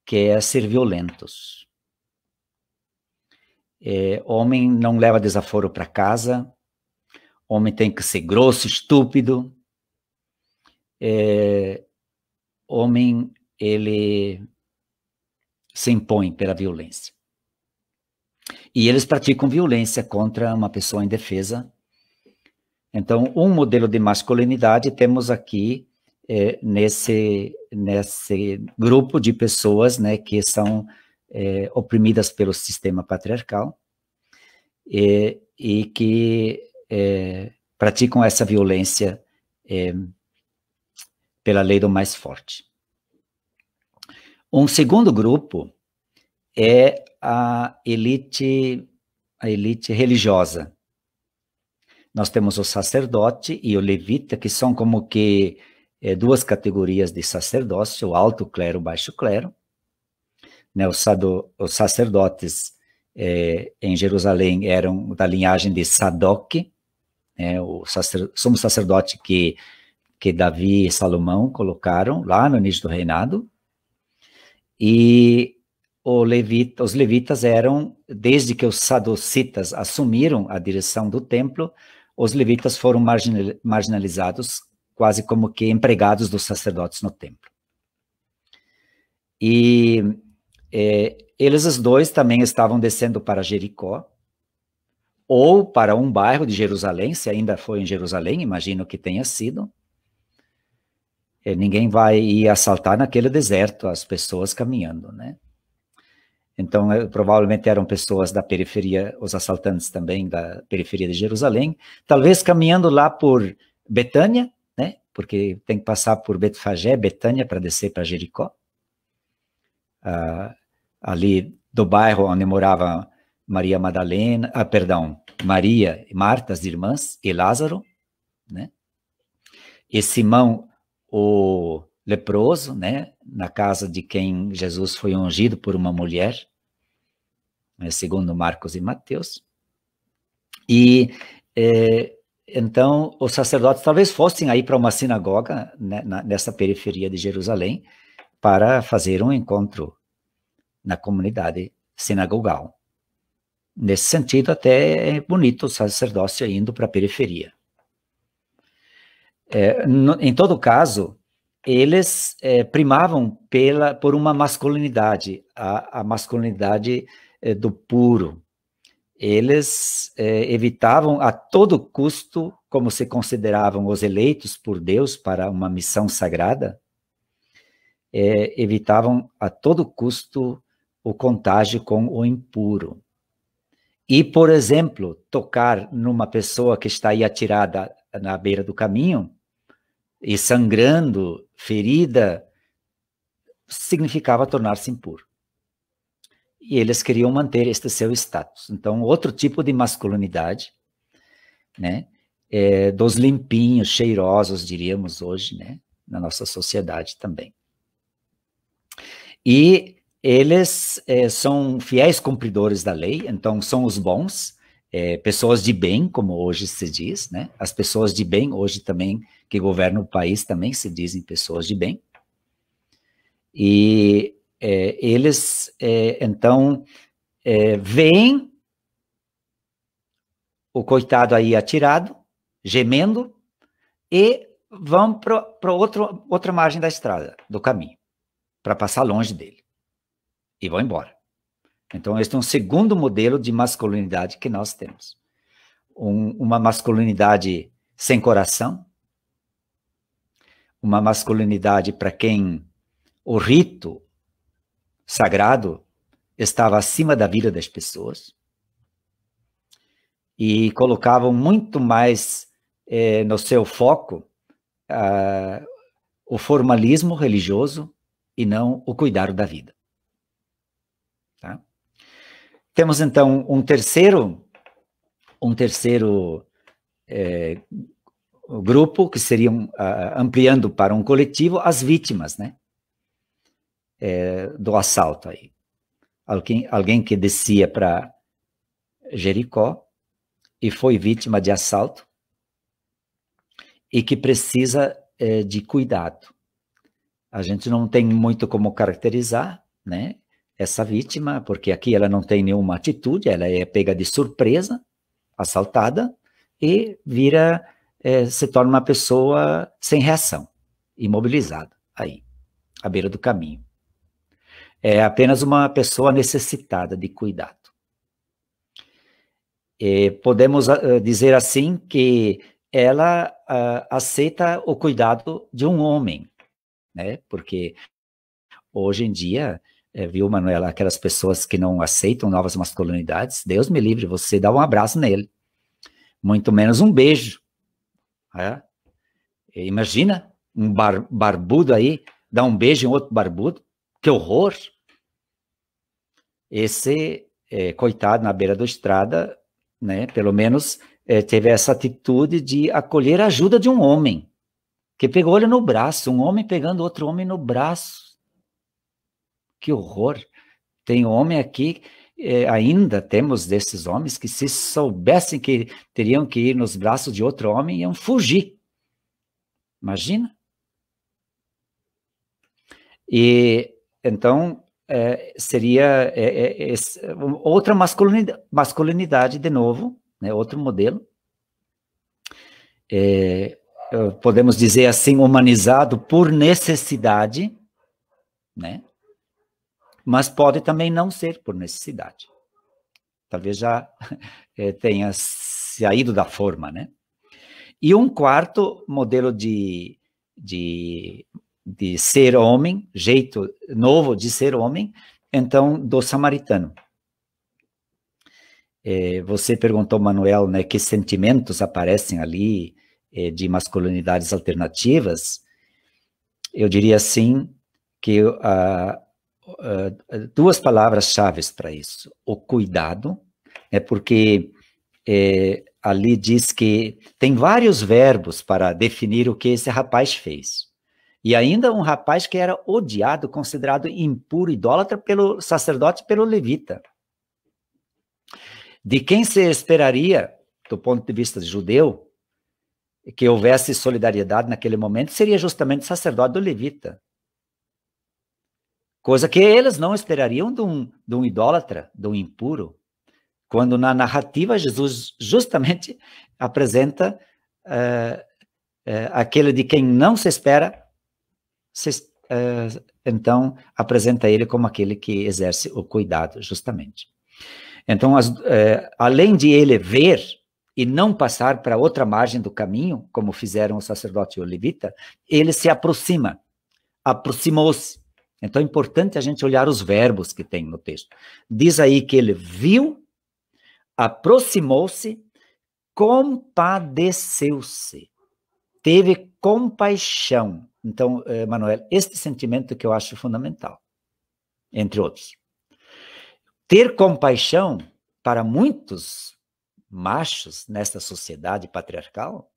C: que é ser violentos. Homem não leva desaforo para casa, homem tem que ser grosso, estúpido, homem, ele se impõe pela violência. E eles praticam violência contra uma pessoa indefesa. Então, um modelo de masculinidade temos aqui nesse grupo de pessoas, né, que são oprimidas pelo sistema patriarcal e que praticam essa violência pela lei do mais forte. Um segundo grupo é a elite religiosa. Nós temos o sacerdote e o levita, que são como que duas categorias de sacerdócio, o alto clero e o baixo clero. Né, os sacerdotes em Jerusalém eram da linhagem de Sadoc, o sumo sacerdote que Davi e Salomão colocaram lá no início do reinado. E os levitas eram, desde que os sadocitas assumiram a direção do templo, os levitas foram marginalizados, quase como que empregados dos sacerdotes no templo. E eles os dois também estavam descendo para Jericó, ou para um bairro de Jerusalém, se ainda foi em Jerusalém, imagino que tenha sido. Ninguém vai ir assaltar naquele deserto, as pessoas caminhando, né? Então, provavelmente eram pessoas da periferia, os assaltantes também da periferia de Jerusalém, talvez caminhando lá por Betânia, né? Porque tem que passar por Betfagé, Betânia, para descer para Jericó. Ali do bairro onde morava Maria Madalena, Maria e Marta, as irmãs, e Lázaro, né? E Simão, o leproso, né, na casa de quem Jesus foi ungido por uma mulher, né, segundo Marcos e Mateus. E então os sacerdotes talvez fossem aí para uma sinagoga, né, nessa periferia de Jerusalém, para fazer um encontro na comunidade sinagogal. Nesse sentido, até é bonito o sacerdócio indo para a periferia. Em todo caso, eles primavam por uma masculinidade, a masculinidade do puro. Eles evitavam a todo custo, como se consideravam os eleitos por Deus para uma missão sagrada, evitavam a todo custo o contágio com o impuro. E, por exemplo, tocar numa pessoa que está aí atirada na beira do caminho, e sangrando, ferida, significava tornar-se impuro. E eles queriam manter este seu status. Então, outro tipo de masculinidade, né, dos limpinhos, cheirosos, diríamos hoje, né, na nossa sociedade também. E eles são fiéis cumpridores da lei, então são os bons, pessoas de bem, como hoje se diz, né? As pessoas de bem, hoje também, que governam o país, também se dizem pessoas de bem. E eles, então, veem o coitado aí atirado, gemendo, e vão para outra margem da estrada, do caminho, para passar longe dele. E vão embora. Então, este é um segundo modelo de masculinidade que nós temos. Uma masculinidade sem coração, uma masculinidade para quem o rito sagrado estava acima da vida das pessoas e colocavam muito mais no seu foco o formalismo religioso e não o cuidado da vida. Tá? Temos, então, um terceiro grupo, que seriam, ampliando para um coletivo, as vítimas, né? Do assalto aí. Alguém que descia para Jericó e foi vítima de assalto e que precisa de cuidado. A gente não tem muito como caracterizar, né, essa vítima, porque aqui ela não tem nenhuma atitude, ela é pega de surpresa, assaltada, e se torna uma pessoa sem reação, imobilizada, aí, à beira do caminho. É apenas uma pessoa necessitada de cuidado. Podemos dizer assim que ela aceita o cuidado de um homem, né? Porque hoje em dia, viu, Manuela, aquelas pessoas que não aceitam novas masculinidades, Deus me livre, você dá um abraço nele, muito menos um beijo. Imagina um barbudo aí, dar um beijo em outro barbudo, que horror! Esse coitado na beira da estrada, né, pelo menos teve essa atitude de acolher a ajuda de um homem, que pegou ele no braço, um homem pegando outro homem no braço. Que horror! Tem homem aqui, ainda temos desses homens que, se soubessem que teriam que ir nos braços de outro homem, iam fugir. Imagina? E então seria outra masculinidade de novo, né, outro modelo. Podemos dizer assim, humanizado por necessidade, né? Mas pode também não ser por necessidade. Talvez já tenha saído da forma, né? E um quarto modelo de ser homem, jeito novo de ser homem, então, do samaritano. Você perguntou, Manuel, né, que sentimentos aparecem ali de masculinidades alternativas. Eu diria assim que duas palavras-chave para isso. O cuidado, porque ali diz que tem vários verbos para definir o que esse rapaz fez. E ainda um rapaz que era odiado, considerado impuro, idólatra pelo sacerdote, pelo levita. De quem se esperaria, do ponto de vista judeu, que houvesse solidariedade naquele momento, seria justamente o sacerdote do levita. Coisa que eles não esperariam de um idólatra, de um impuro, quando na narrativa Jesus justamente apresenta aquele de quem não se espera, então apresenta ele como aquele que exerce o cuidado, justamente. Então, além de ele ver e não passar para outra margem do caminho, como fizeram o sacerdote e o levita, ele se aproximou-se. Então, é importante a gente olhar os verbos que tem no texto. Diz aí que ele viu, aproximou-se, compadeceu-se, teve compaixão. Então, Manuel, este sentimento que eu acho fundamental, entre outros. Ter compaixão, para muitos machos nesta sociedade patriarcal,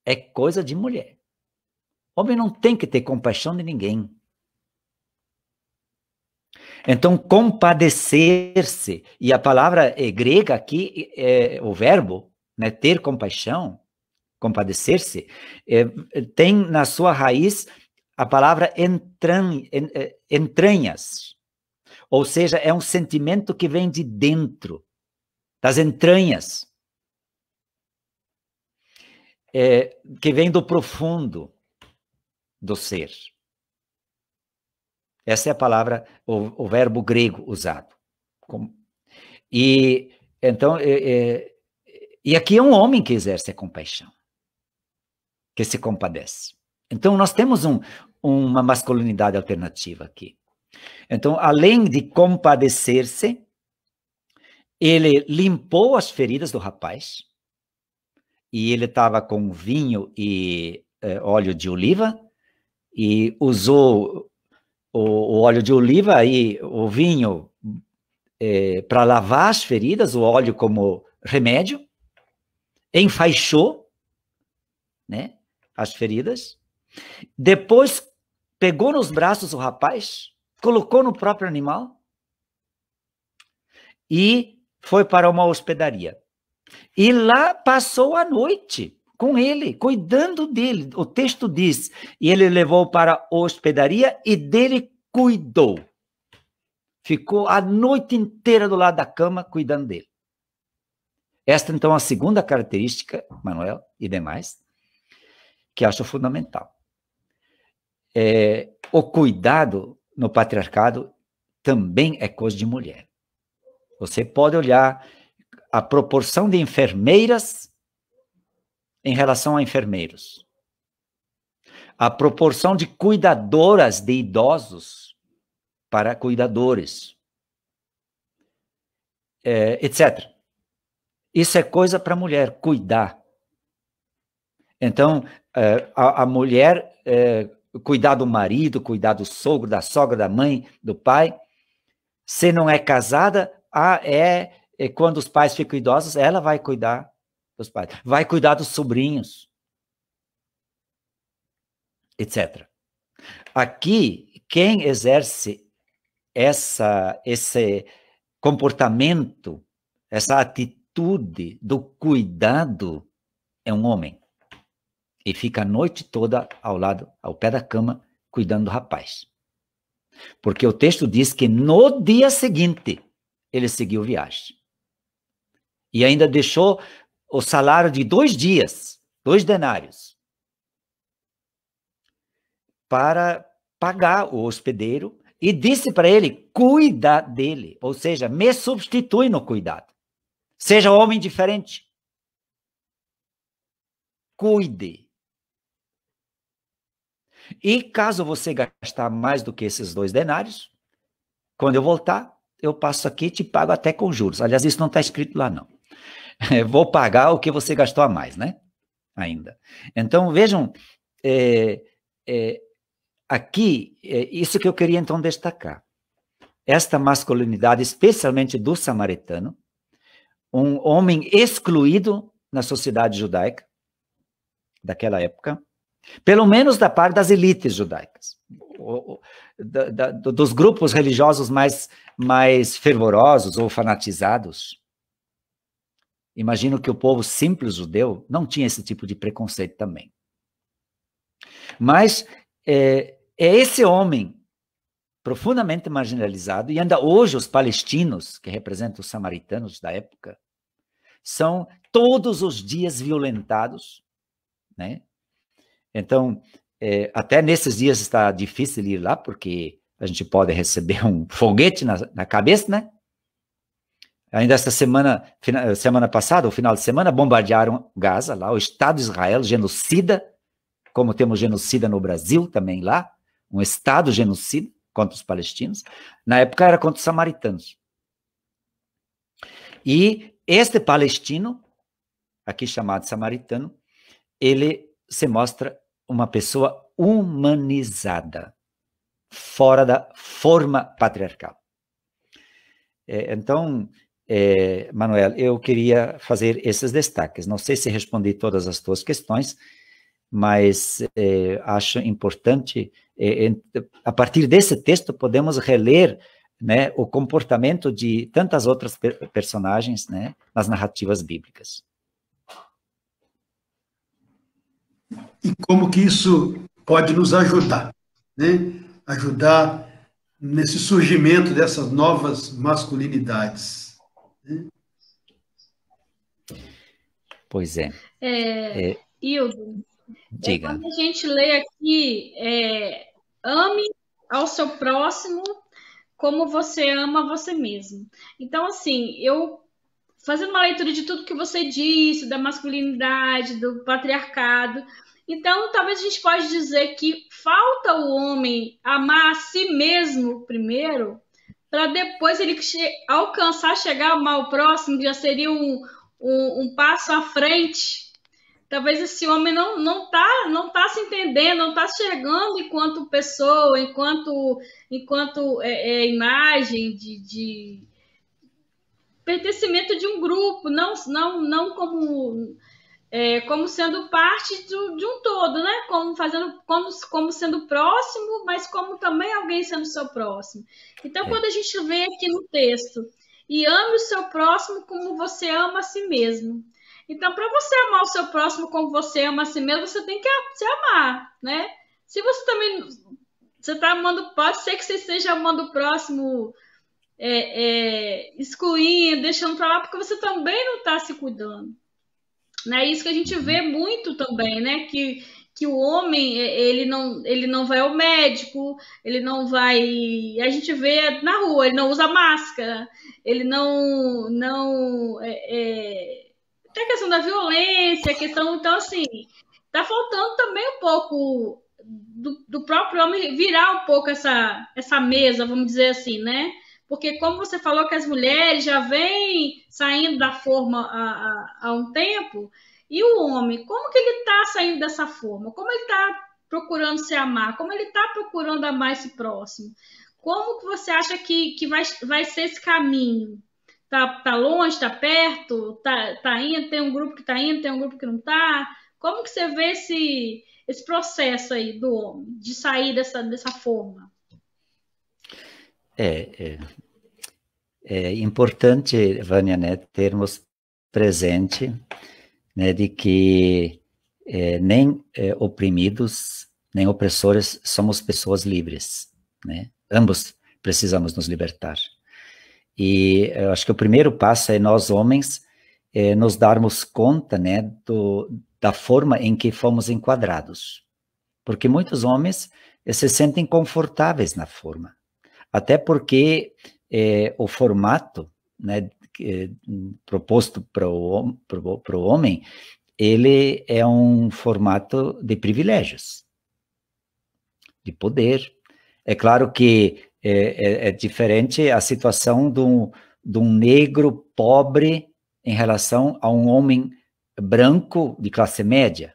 C: é coisa de mulher. Homem não tem que ter compaixão de ninguém. Então, compadecer-se, e a palavra grega aqui, o verbo, né, ter compaixão, compadecer-se, tem na sua raiz a palavra entranhas, ou seja, é um sentimento que vem de dentro, das entranhas. que vem do profundo do ser. Essa é a palavra, o verbo grego usado. E então, e aqui é um homem que exerce a compaixão, que se compadece. Então, nós temos uma masculinidade alternativa aqui. Então, além de compadecer-se, ele limpou as feridas do rapaz, e ele estava com vinho e óleo de oliva, e usou o óleo de oliva e o vinho para lavar as feridas, o óleo como remédio, enfaixou, né, as feridas, depois pegou nos braços o rapaz, colocou no próprio animal e foi para uma hospedaria. E lá passou a noite com ele, cuidando dele. O texto diz, e ele levou para a hospedaria e dele cuidou. Ficou a noite inteira do lado da cama cuidando dele. Esta, então, é a segunda característica, Manuel e demais, que acho fundamental. O cuidado no patriarcado também é coisa de mulher. Você pode olhar a proporção de enfermeiras em relação a enfermeiros. A proporção de cuidadoras de idosos para cuidadores, etc. Isso é coisa para a mulher, cuidar. Então, a mulher cuidar do marido, cuidar do sogro, da sogra, da mãe, do pai. Se não é casada, quando os pais ficam idosos, ela vai cuidar dos pais. Vai cuidar dos sobrinhos, etc. Aqui, quem exerce esse comportamento, essa atitude do cuidado, é um homem. E fica a noite toda ao pé da cama, cuidando do rapaz. Porque o texto diz que no dia seguinte, ele seguiu viagem. E ainda deixou o salário de 2 dias, 2 denários, para pagar o hospedeiro, e disse para ele, cuida dele, ou seja, me substitui no cuidado. Seja homem diferente. Cuide. E caso você gastar mais do que esses 2 denários, quando eu voltar, eu passo aqui e te pago até com juros. Aliás, isso não está escrito lá, não. Vou pagar o que você gastou a mais, né? Ainda. Então, vejam, aqui, isso que eu queria então destacar. Esta masculinidade, especialmente do samaritano, um homem excluído na sociedade judaica daquela época, pelo menos da parte das elites judaicas, dos grupos religiosos mais fervorosos ou fanatizados. Imagino que o povo simples judeu não tinha esse tipo de preconceito também. Mas é esse homem profundamente marginalizado, e ainda hoje os palestinos, que representam os samaritanos da época, são todos os dias violentados, né? Então, até nesses dias está difícil ir lá, porque a gente pode receber um foguete na cabeça, né? Ainda essa semana passada, o final de semana, bombardearam Gaza, lá, o Estado de Israel, genocida, como temos genocida no Brasil também lá, um Estado genocida contra os palestinos. Na época era contra os samaritanos. E este palestino, aqui chamado samaritano, ele se mostra uma pessoa humanizada, fora da forma patriarcal. Então, Manuel, eu queria fazer esses destaques. Não sei se respondi todas as tuas questões, mas acho importante, a partir desse texto, podemos reler, né, o comportamento de tantas outras personagens, né, nas narrativas bíblicas.
B: E como que isso pode nos ajudar, né? Ajudar nesse surgimento dessas novas masculinidades. Né?
C: Pois é.
A: Hildo,
C: Diga.
A: quando a gente lê aqui, ame ao seu próximo como você ama você mesmo. Então, assim, eu fazendo uma leitura de tudo que você disse, da masculinidade, do patriarcado, então talvez a gente pode dizer que falta o homem amar a si mesmo primeiro, para depois ele alcançar, chegar a amar o próximo, que já seria um passo à frente. Talvez esse homem não tá se entendendo, não está chegando enquanto pessoa, enquanto imagem de pertencimento de um grupo, não como sendo parte de um todo, né? Como sendo próximo, mas como também alguém sendo seu próximo. Então, quando a gente vê aqui no texto, e ame o seu próximo como você ama a si mesmo. Então, para você amar o seu próximo como você ama a si mesmo, você tem que se amar, né? Se você também você está amando, pode ser que você esteja amando o próximo excluindo, deixando para lá, porque você também não está se cuidando. Né? Isso que a gente vê muito também, né? Que o homem ele não vai ao médico, ele não vai. A gente vê na rua, ele não usa máscara, ele não tem a questão da violência, a questão. Então, assim, tá faltando também um pouco do próprio homem virar um pouco essa mesa, vamos dizer assim, né? Porque como você falou que as mulheres já vêm saindo da forma há um tempo, e o homem, como que ele está saindo dessa forma? Como ele está procurando se amar? Como ele está procurando amar esse próximo? Como que você acha que vai ser esse caminho? Tá longe, tá perto, tá indo, tem um grupo que tá indo, tem um grupo que não tá? Como que você vê esse processo aí do homem, de sair dessa forma?
C: É importante, Vânia, né, termos presente, né, de que nem oprimidos, nem opressores somos pessoas livres, né? Ambos precisamos nos libertar. E eu acho que o primeiro passo é nós, homens, nos darmos conta, né, da forma em que fomos enquadrados. Porque muitos homens se sentem confortáveis na forma. Até porque o formato, né, proposto para o homem, ele é um formato de privilégios, de poder. É claro que é diferente a situação de um negro pobre em relação a um homem branco de classe média,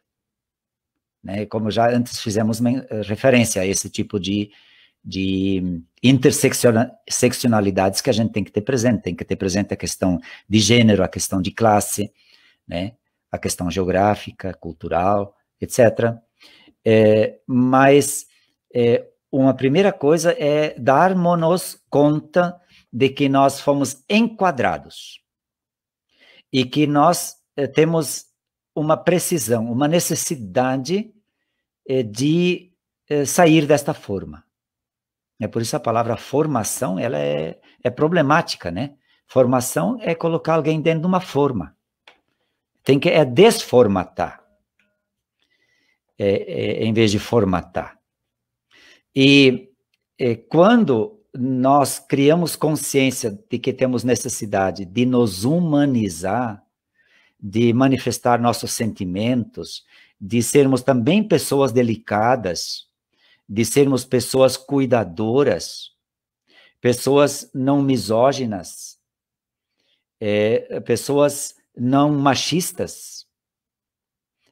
C: né? Como já antes fizemos referência a esse tipo de interseccionalidades que a gente tem que ter presente a questão de gênero, a questão de classe, né? A questão geográfica, cultural, etc. Mas uma primeira coisa é darmos-nos conta de que nós fomos enquadrados e que nós temos uma precisão, uma necessidade de sair desta forma. É por isso a palavra formação, ela é problemática, né? Formação é colocar alguém dentro de uma forma. É desformatar, em vez de formatar. E quando nós criamos consciência de que temos necessidade de nos humanizar, de manifestar nossos sentimentos, de sermos também pessoas delicadas, de sermos pessoas cuidadoras, pessoas não misóginas, pessoas não machistas,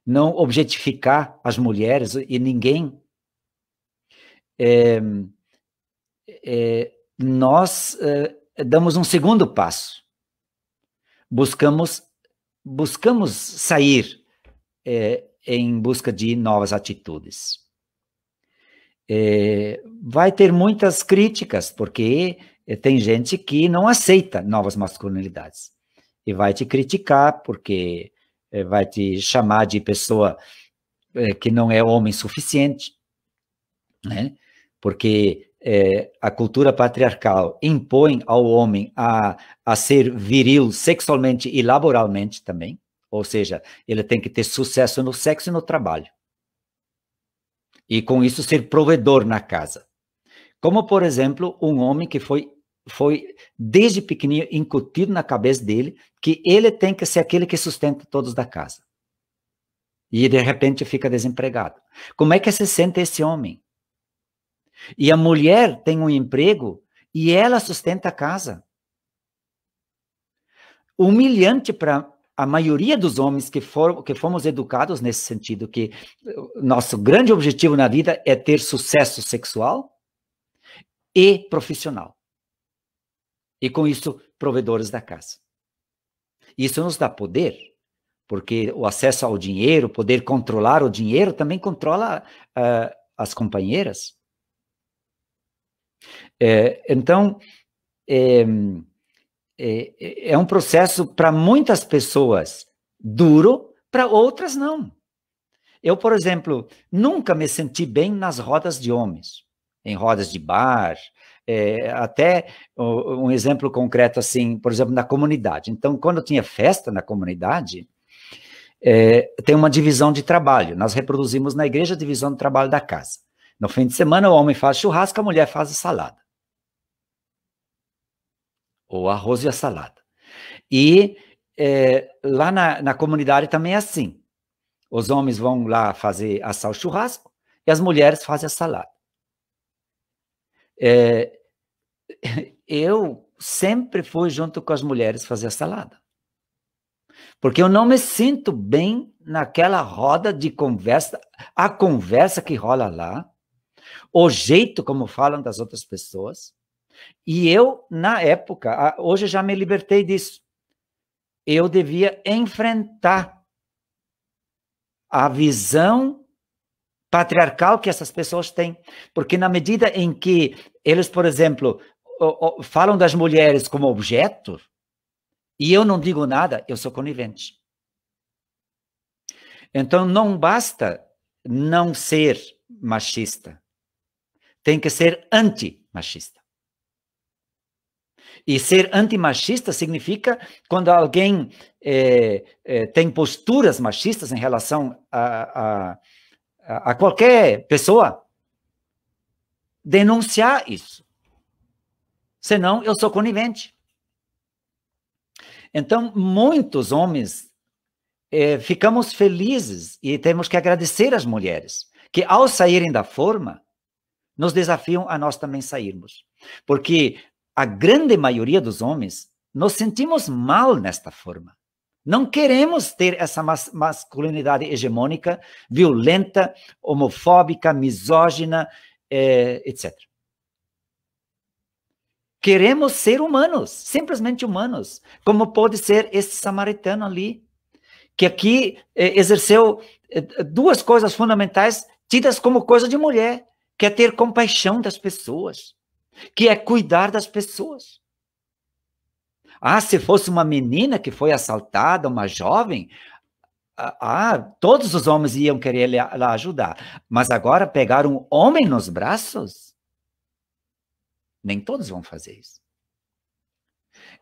C: não objetificar as mulheres e ninguém. Nós damos um segundo passo. Buscamos sair em busca de novas atitudes. Vai ter muitas críticas, porque tem gente que não aceita novas masculinidades. E vai te criticar, porque vai te chamar de pessoa que não é homem suficiente, né? Porque a cultura patriarcal impõe ao homem a ser viril sexualmente e laboralmente também, Ou seja, ele tem que ter sucesso no sexo e no trabalho. E com isso ser provedor na casa. Como, por exemplo, um homem que foi desde pequenininho incutido na cabeça dele que ele tem que ser aquele que sustenta todos da casa. E de repente fica desempregado. Como é que se sente esse homem? E a mulher tem um emprego e ela sustenta a casa. Humilhante para a maioria dos homens que fomos educados nesse sentido, que nosso grande objetivo na vida é ter sucesso sexual e profissional. E com isso, provedores da casa. Isso nos dá poder, porque o acesso ao dinheiro, poder controlar o dinheiro, também controla as companheiras. Então, é um processo para muitas pessoas duro, para outras não. Eu, por exemplo, nunca me senti bem nas rodas de homens, em rodas de bar, até um exemplo concreto assim, por exemplo, na comunidade. Então, quando tinha festa na comunidade, tem uma divisão de trabalho. Nós reproduzimos na igreja a divisão do trabalho da casa. No fim de semana, o homem faz churrasco, a mulher faz a salada. O arroz e a salada. E lá na comunidade também é assim. Os homens vão lá assar o churrasco e as mulheres fazem a salada. Eu sempre fui junto com as mulheres fazer a salada. Porque eu não me sinto bem naquela roda de conversa, a conversa que rola lá, o jeito como falam das outras pessoas. E eu, na época, hoje já me libertei disso. Eu devia enfrentar a visão patriarcal que essas pessoas têm. Porque na medida em que eles, por exemplo, falam das mulheres como objeto, e eu não digo nada, eu sou conivente. Então, não basta não ser machista. Tem que ser anti-machista. E ser antimachista significa quando alguém tem posturas machistas em relação a qualquer pessoa, denunciar isso. Senão, eu sou conivente. Então, muitos homens ficamos felizes e temos que agradecer às mulheres, que ao saírem da forma, nos desafiam a nós também sairmos. Porque a grande maioria dos homens nos sentimos mal nesta forma. Não queremos ter essa masculinidade hegemônica, violenta, homofóbica, misógina, etc. Queremos ser humanos, simplesmente humanos, como pode ser esse samaritano ali, que aqui exerceu duas coisas fundamentais tidas como coisa de mulher, que é ter compaixão das pessoas, que é cuidar das pessoas. Se fosse uma menina que foi assaltada, uma jovem, todos os homens iam querer lá ajudar. Mas agora pegar um homem nos braços, nem todos vão fazer isso.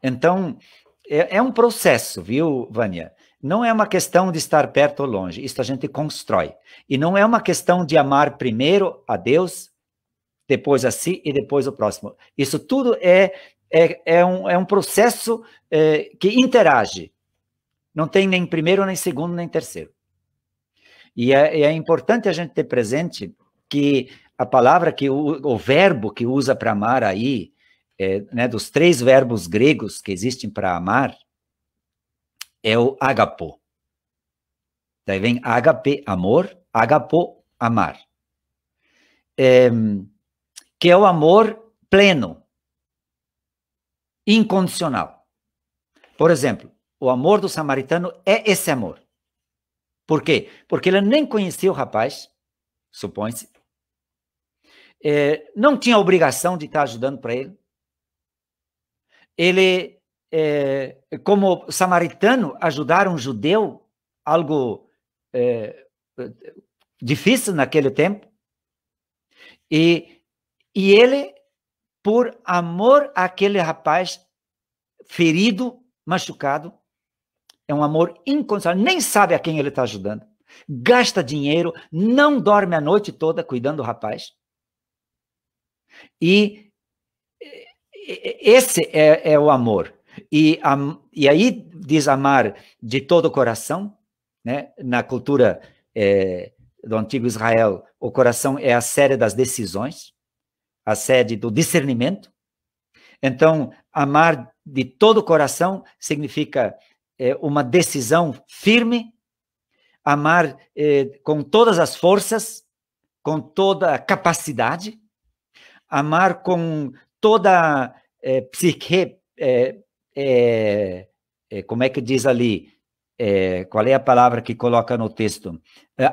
C: Então, é um processo, viu, Vânia? Não é uma questão de estar perto ou longe, isso a gente constrói. E não é uma questão de amar primeiro a Deus, depois a si e depois o próximo. Isso tudo é um processo que interage. Não tem nem primeiro, nem segundo, nem terceiro. E é importante a gente ter presente que a palavra, o verbo que usa para amar aí, né, dos 3 verbos gregos que existem para amar, é o agapo. Daí vem agape, amor, agapo, amar. Que é o amor pleno, incondicional. Por exemplo, o amor do samaritano é esse amor. Por quê? Porque ele nem conhecia o rapaz, supõe-se, não tinha obrigação de estar ajudando para ele. Ele, como samaritano, ajudar um judeu, algo difícil naquele tempo. E ele, por amor àquele rapaz ferido, machucado, é um amor incondicional, nem sabe a quem ele está ajudando, gasta dinheiro, não dorme a noite toda cuidando do rapaz. E esse é o amor. E aí diz amar de todo o coração, né? Na cultura do antigo Israel, o coração é a sede das decisões, a sede do discernimento. Então, amar de todo o coração significa uma decisão firme, amar com todas as forças, com toda a capacidade, amar com toda a psique, como é que diz ali, qual é a palavra que coloca no texto?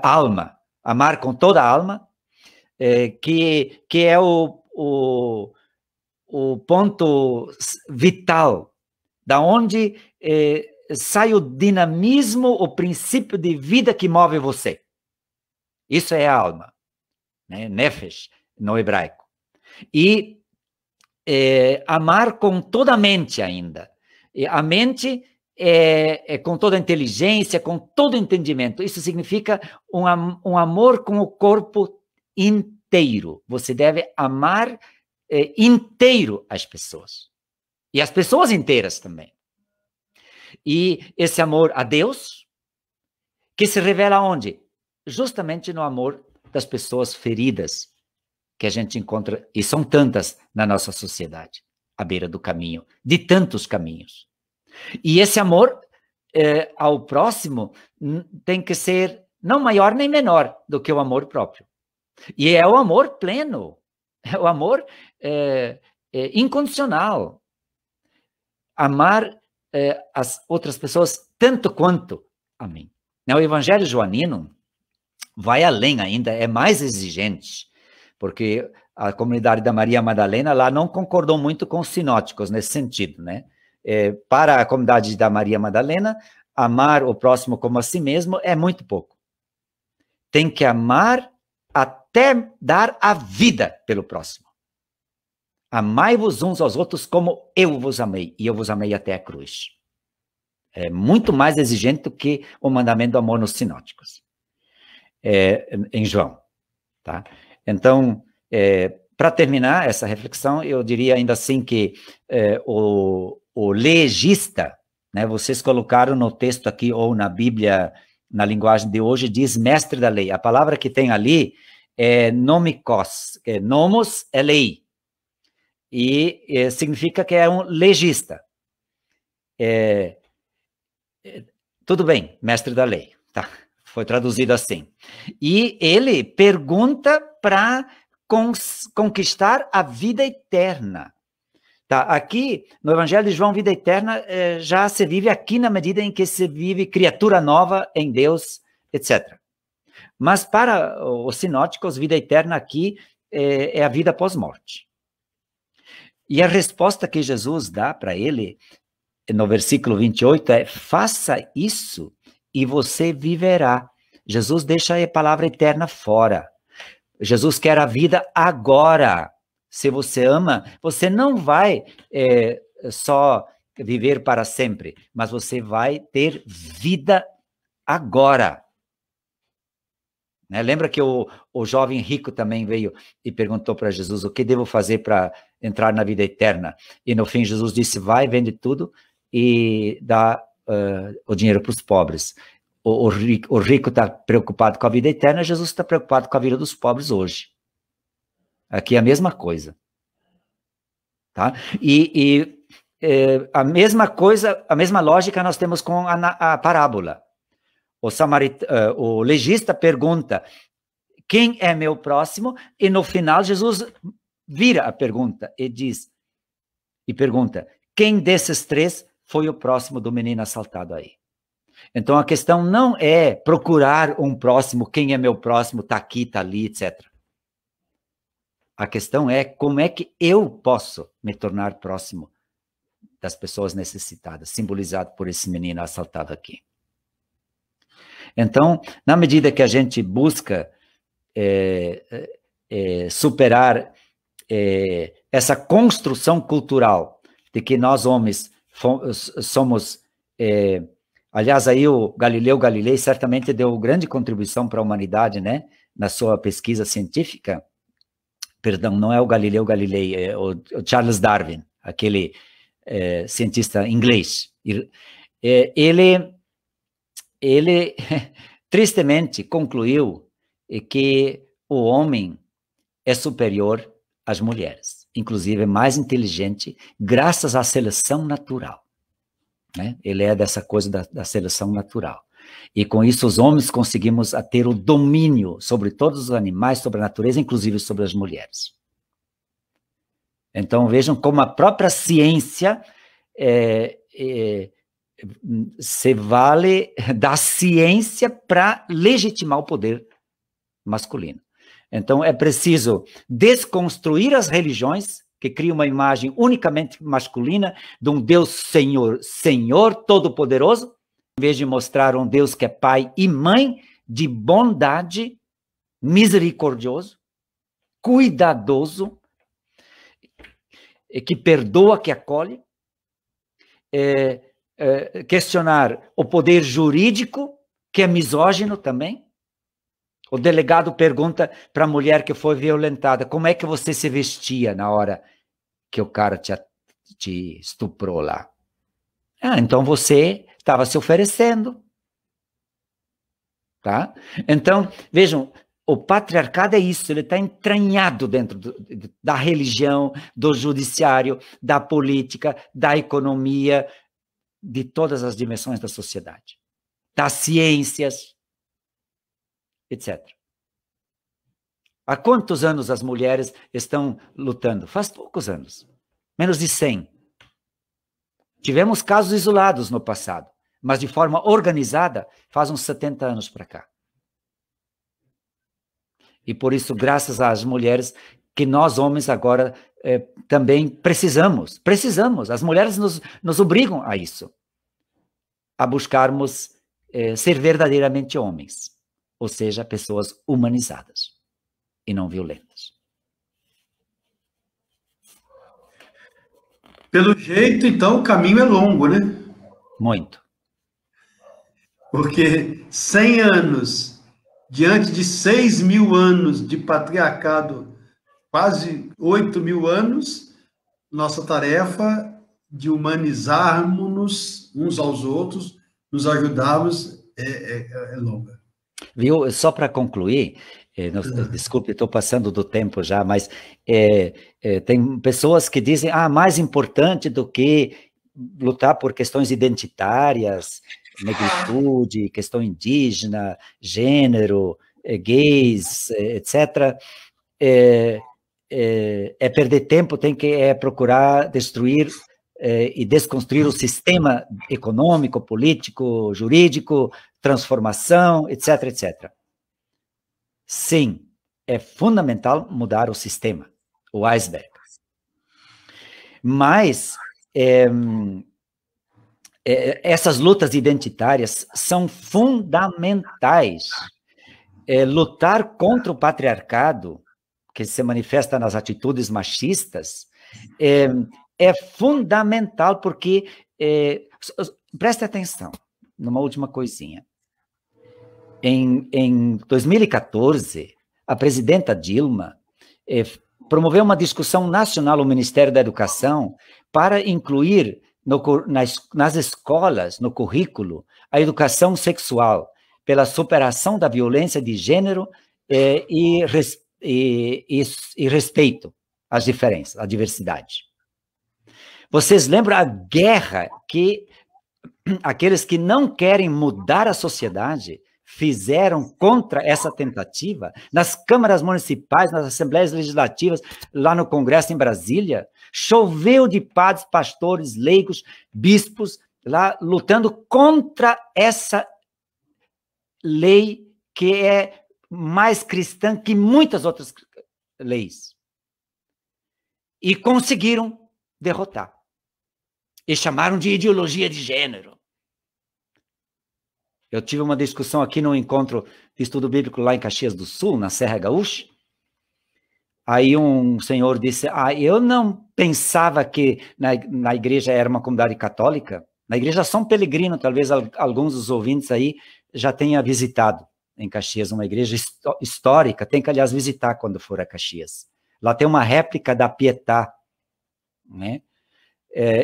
C: Alma, amar com toda a alma, que é o ponto vital, da onde sai o dinamismo, o princípio de vida que move você. Isso é a alma, né? Nefesh, no hebraico. E amar com toda a mente ainda. E a mente com toda a inteligência, com todo o entendimento. Isso significa um amor com o corpo inteiro. Você deve amar inteiro as pessoas. E as pessoas inteiras também. E esse amor a Deus, que se revela onde? Justamente no amor das pessoas feridas, que a gente encontra, e são tantas na nossa sociedade, à beira do caminho, de tantos caminhos. E esse amor ao próximo tem que ser não maior nem menor do que o amor próprio. E é o amor pleno, é o amor incondicional. Amar as outras pessoas tanto quanto a mim. O Evangelho joanino vai além ainda, é mais exigente, porque a comunidade da Maria Madalena lá não concordou muito com os sinóticos nesse sentido, né? Para a comunidade da Maria Madalena, amar o próximo como a si mesmo é muito pouco. Tem que amar até dar a vida pelo próximo. Amai-vos uns aos outros como eu vos amei, e eu vos amei até a cruz. É muito mais exigente do que o mandamento do amor nos sinóticos, em João, tá? Então, para terminar essa reflexão, eu diria ainda assim que o legista, né, vocês colocaram no texto aqui, ou na Bíblia, na linguagem de hoje, diz mestre da lei. A palavra que tem ali é nomikos, nomos é lei, e significa que é um legista. Tudo bem, mestre da lei, tá? Foi traduzido assim. E ele pergunta para conquistar a vida eterna. Tá? Aqui, no Evangelho de João, vida eterna já se vive aqui na medida em que se vive criatura nova em Deus, etc. Mas para os sinóticos, vida eterna aqui é a vida pós-morte. E a resposta que Jesus dá para ele, no versículo 28, é: faça isso e você viverá. Jesus deixa a palavra eterna fora. Jesus quer a vida agora. Se você ama, você não vai só viver para sempre, mas você vai ter vida agora. Né? Lembra que o jovem rico também veio e perguntou para Jesus: o que devo fazer para entrar na vida eterna? E no fim Jesus disse: vai, vende tudo e dá o dinheiro para os pobres. O rico está preocupado com a vida eterna, Jesus está preocupado com a vida dos pobres hoje. Aqui é a mesma coisa. Tá? E a mesma coisa, a mesma lógica nós temos com a parábola. O legista pergunta: quem é meu próximo? E no final Jesus vira a pergunta e pergunta: quem desses três foi o próximo do menino assaltado aí? Então a questão não é procurar um próximo, quem é meu próximo, está aqui, está ali, etc. A questão é como é que eu posso me tornar próximo das pessoas necessitadas, simbolizado por esse menino assaltado aqui. Então, na medida que a gente busca superar essa construção cultural de que nós homens somos Aliás, aí o Galileu Galilei certamente deu grande contribuição para a humanidade, né? Na sua pesquisa científica. Perdão, não é o Galileu Galilei, é o Charles Darwin, aquele cientista inglês. Ele tristemente concluiu que o homem é superior às mulheres, inclusive é mais inteligente graças à seleção natural. Né? Ele é dessa coisa da seleção natural. E com isso os homens conseguimos ter o domínio sobre todos os animais, sobre a natureza, inclusive sobre as mulheres. Então vejam como a própria ciência se vale da ciência para legitimar o poder masculino. Então é preciso desconstruir as religiões que criam uma imagem unicamente masculina de um Deus Senhor Todo-Poderoso, em vez de mostrar um Deus que é pai e mãe, de bondade, misericordioso, cuidadoso, que perdoa, que acolhe, questionar o poder jurídico, que é misógino também. O delegado pergunta para a mulher que foi violentada, como é que você se vestia na hora que o cara te estuprou lá? Então você estava se oferecendo. Tá? Então, vejam, o patriarcado é isso, ele está entranhado dentro da religião, do judiciário, da política, da economia, de todas as dimensões da sociedade, das ciências, etc. Há quantos anos as mulheres estão lutando? Faz poucos anos, menos de 100. Tivemos casos isolados no passado, mas de forma organizada faz uns 70 anos para cá. E por isso, graças às mulheres, que nós homens agora também precisamos, as mulheres nos obrigam a isso, a buscarmos ser verdadeiramente homens, ou seja, pessoas humanizadas e não violentas.
B: Pelo jeito, então, o caminho é longo, né?
C: Muito.
B: Porque 100 anos, diante de 6.000 anos de patriarcado, quase 8.000 anos, nossa tarefa de humanizarmos-nos uns aos outros, nos ajudarmos, é longa.
C: Viu? Só para concluir, desculpe, estou passando do tempo já, mas tem pessoas que dizem, mais importante do que lutar por questões identitárias, negritude, questão indígena, gênero, gays, etc., perder tempo, tem que procurar destruir e desconstruir o sistema econômico, político, jurídico, transformação, etc., etc. Sim, é fundamental mudar o sistema, o iceberg. Mas essas lutas identitárias são fundamentais. Lutar contra o patriarcado, que se manifesta nas atitudes machistas, é fundamental porque, preste atenção, numa última coisinha. Em 2014, a presidenta Dilma promoveu uma discussão nacional no Ministério da Educação para incluir nas escolas, no currículo, a educação sexual, pela superação da violência de gênero e respeito às diferenças, à diversidade. Vocês lembram a guerra que aqueles que não querem mudar a sociedade fizeram contra essa tentativa nas câmaras municipais, nas assembleias legislativas, lá no Congresso em Brasília? Choveu de padres, pastores, leigos, bispos, lá lutando contra essa lei que é mais cristã que muitas outras leis. E conseguiram derrotar. E chamaram de ideologia de gênero. Eu tive uma discussão aqui no encontro de estudo bíblico lá em Caxias do Sul, na Serra Gaúcha. Aí um senhor disse, eu não pensava que na igreja era uma comunidade católica. Na igreja São Pelegrino, talvez alguns dos ouvintes aí já tenham visitado em Caxias, uma igreja histórica, tem que, aliás, visitar quando for a Caxias. Lá tem uma réplica da Pietà, né?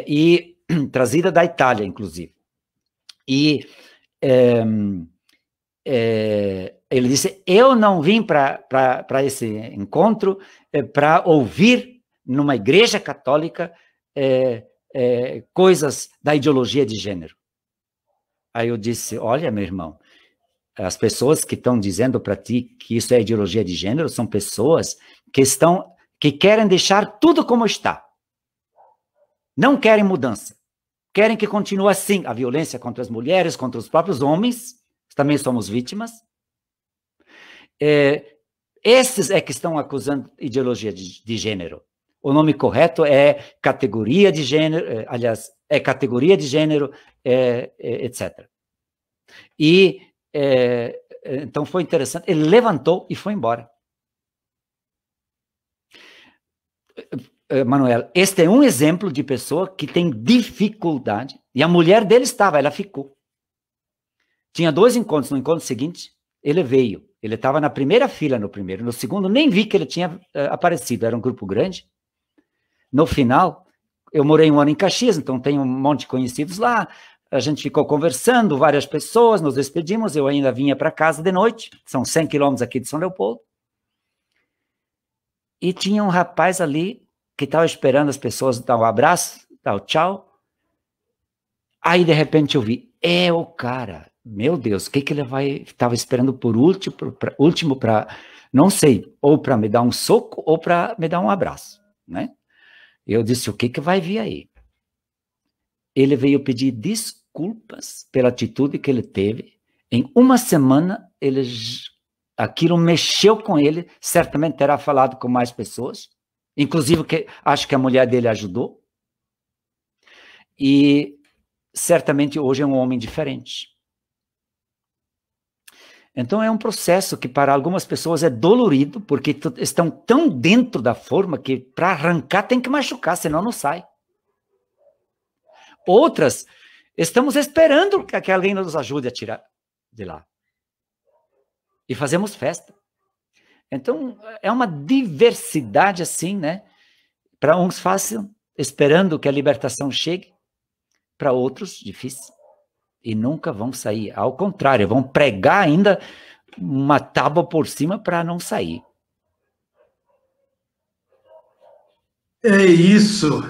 C: E trazida da Itália, inclusive. E ele disse, eu não vim para esse encontro para ouvir numa igreja católica coisas da ideologia de gênero. Aí eu disse, olha, meu irmão, as pessoas que estão dizendo para ti que isso é ideologia de gênero são pessoas que querem deixar tudo como está. Não querem mudança. Querem que continue assim, a violência contra as mulheres, contra os próprios homens, também somos vítimas. Esses é que estão acusando ideologia de gênero. O nome correto é categoria de gênero, aliás, é categoria de gênero, etc. E, então, foi interessante. Ele levantou e foi embora. Manuel, este é um exemplo de pessoa que tem dificuldade, e a mulher dele ela ficou. Tinha 2 encontros, no encontro seguinte, ele veio, ele estava na primeira fila no primeiro, no segundo nem vi que ele tinha aparecido, era um grupo grande. No final, eu morei 1 ano em Caxias, então tenho um monte de conhecidos lá, a gente ficou conversando, várias pessoas, nos despedimos, eu ainda vinha para casa de noite, são 100 quilômetros aqui de São Leopoldo, e tinha um rapaz ali, que estava esperando as pessoas dar um abraço, dar o tchau. Aí, de repente, eu vi, o cara, meu Deus, o que ele estava esperando por último para, não sei, ou para me dar um soco, ou para me dar um abraço, né? Eu disse, o que vai vir aí? Ele veio pedir desculpas pela atitude que ele teve. Em 1 semana, aquilo mexeu com ele, certamente terá falado com mais pessoas, inclusive acho que a mulher dele ajudou, e certamente hoje é um homem diferente. Então é um processo que para algumas pessoas é dolorido, porque estão tão dentro da forma que para arrancar tem que machucar, senão não sai. Outras, estamos esperando que alguém nos ajude a tirar de lá. E fazemos festa. Então, é uma diversidade assim, né? Para uns fácil, esperando que a libertação chegue, para outros difícil. E nunca vão sair. Ao contrário, vão pregar ainda uma tábua por cima para não sair.
B: É isso.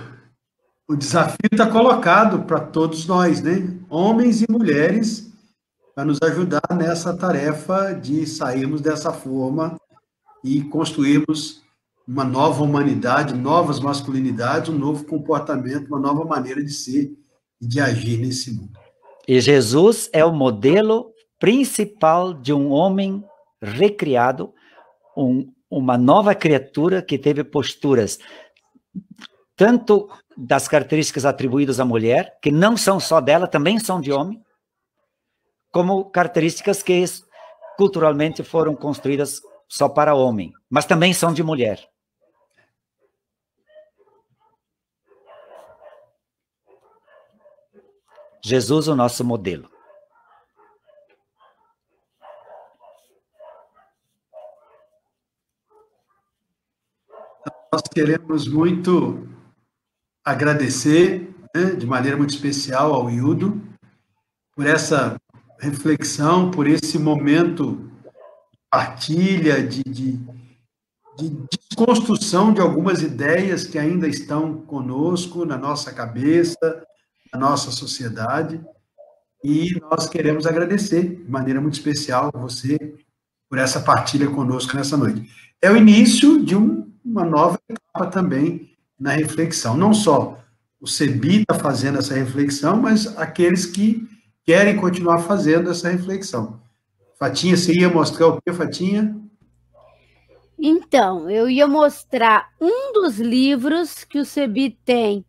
B: O desafio está colocado para todos nós, né? Homens e mulheres, para nos ajudar nessa tarefa de sairmos dessa forma e construirmos uma nova humanidade, novas masculinidades, um novo comportamento, uma nova maneira de ser e de agir nesse mundo.
C: E Jesus é o modelo principal de um homem recriado, uma nova criatura que teve posturas, tanto das características atribuídas à mulher, que não são só dela, também são de homem, como características que culturalmente foram construídas só para homem, mas também são de mulher. Jesus, o nosso modelo.
B: Nós queremos muito agradecer, né, de maneira muito especial ao Hildo, por essa reflexão, por esse momento de partilha, de desconstrução de algumas ideias que ainda estão conosco, na nossa cabeça, na nossa sociedade, e nós queremos agradecer de maneira muito especial a você por essa partilha conosco nessa noite. É o início de uma nova etapa também na reflexão, não só o CEBI está fazendo essa reflexão, mas aqueles que querem continuar fazendo essa reflexão. Fatinha, você ia mostrar o que, Fatinha?
D: Então, eu ia mostrar um dos livros que o CEBI tem,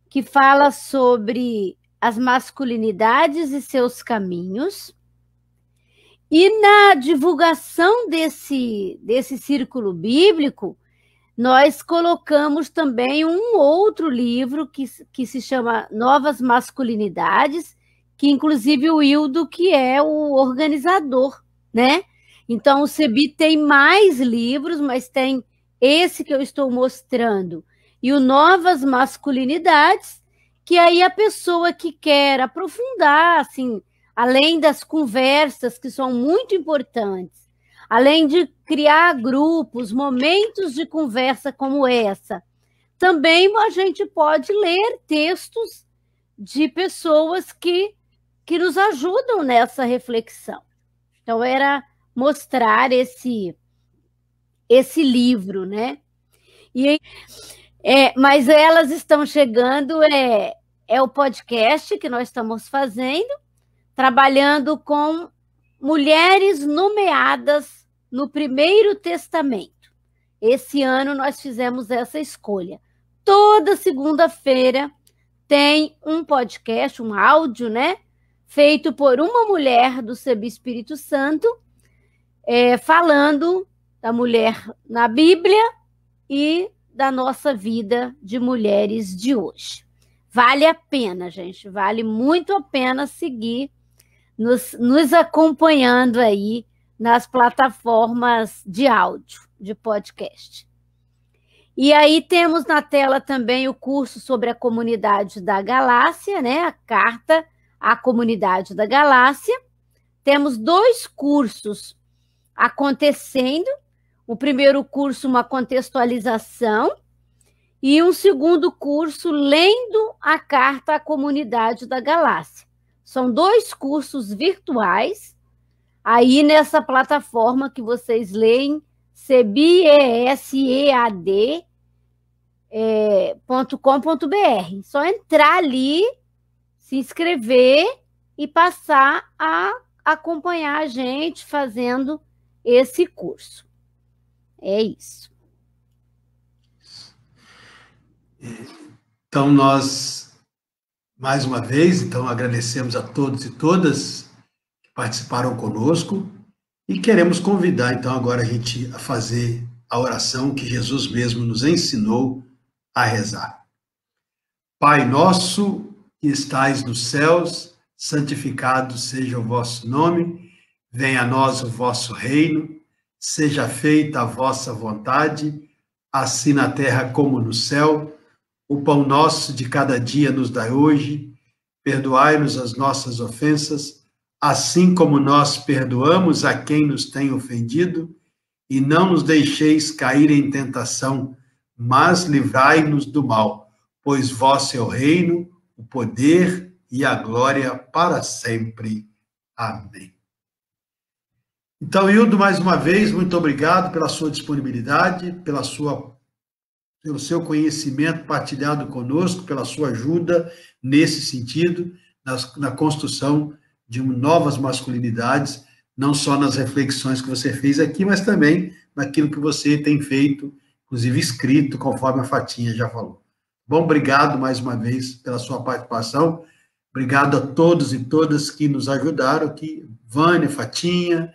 D: que fala sobre as masculinidades e seus caminhos. E na divulgação desse círculo bíblico, nós colocamos também um outro livro que se chama Novas Masculinidades, que inclusive o Hildo, que é o organizador, né? Então, o CEBI tem mais livros, mas tem esse que eu estou mostrando, e o Novas Masculinidades, que aí a pessoa que quer aprofundar, assim, além das conversas, que são muito importantes, além de criar grupos, momentos de conversa como essa, também a gente pode ler textos de pessoas que nos ajudam nessa reflexão. Então, era mostrar esse livro, né? Mas elas estão chegando, é o podcast que nós estamos fazendo, trabalhando com mulheres nomeadas no Primeiro Testamento. Esse ano nós fizemos essa escolha. Toda segunda-feira tem um podcast, um áudio, né? Feito por uma mulher do CEBI Espírito Santo, falando da mulher na Bíblia e da nossa vida de mulheres de hoje. Vale a pena, gente, vale muito a pena seguir, nos acompanhando aí nas plataformas de áudio, de podcast. E aí temos na tela também o curso sobre a comunidade da galáxia, né? A carta à comunidade da galáxia. Temos 2 cursos acontecendo. O primeiro curso, uma contextualização, e um segundo curso, lendo a carta à comunidade da galáxia. São 2 cursos virtuais, aí nessa plataforma que vocês leem, cebiesad.com.br. Só entrar ali, se inscrever e passar a acompanhar a gente fazendo esse curso. É isso.
B: Então, nós, mais uma vez, então, agradecemos a todos e todas que participaram conosco e queremos convidar, então, agora a gente a fazer a oração que Jesus mesmo nos ensinou a rezar. Pai nosso, que estais nos céus, santificado seja o vosso nome, venha a nós o vosso reino, seja feita a vossa vontade, assim na terra como no céu. O pão nosso de cada dia nos dai hoje, perdoai-nos as nossas ofensas, assim como nós perdoamos a quem nos tem ofendido, e não nos deixeis cair em tentação, mas livrai-nos do mal, pois vosso é o reino, o poder e a glória para sempre. Amém. Então, Hildo, mais uma vez, muito obrigado pela sua disponibilidade, pelo seu conhecimento partilhado conosco, pela sua ajuda nesse sentido, na construção de novas masculinidades, não só nas reflexões que você fez aqui, mas também naquilo que você tem feito, inclusive escrito, conforme a Fatinha já falou. Bom, obrigado mais uma vez pela sua participação, obrigado a todos e todas que nos ajudaram aqui, Vânia, Fatinha,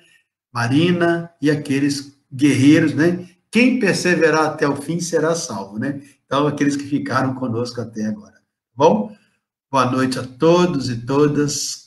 B: Marina e aqueles guerreiros, né? Quem perseverar até o fim será salvo, né? Então, aqueles que ficaram conosco até agora. Bom, boa noite a todos e todas.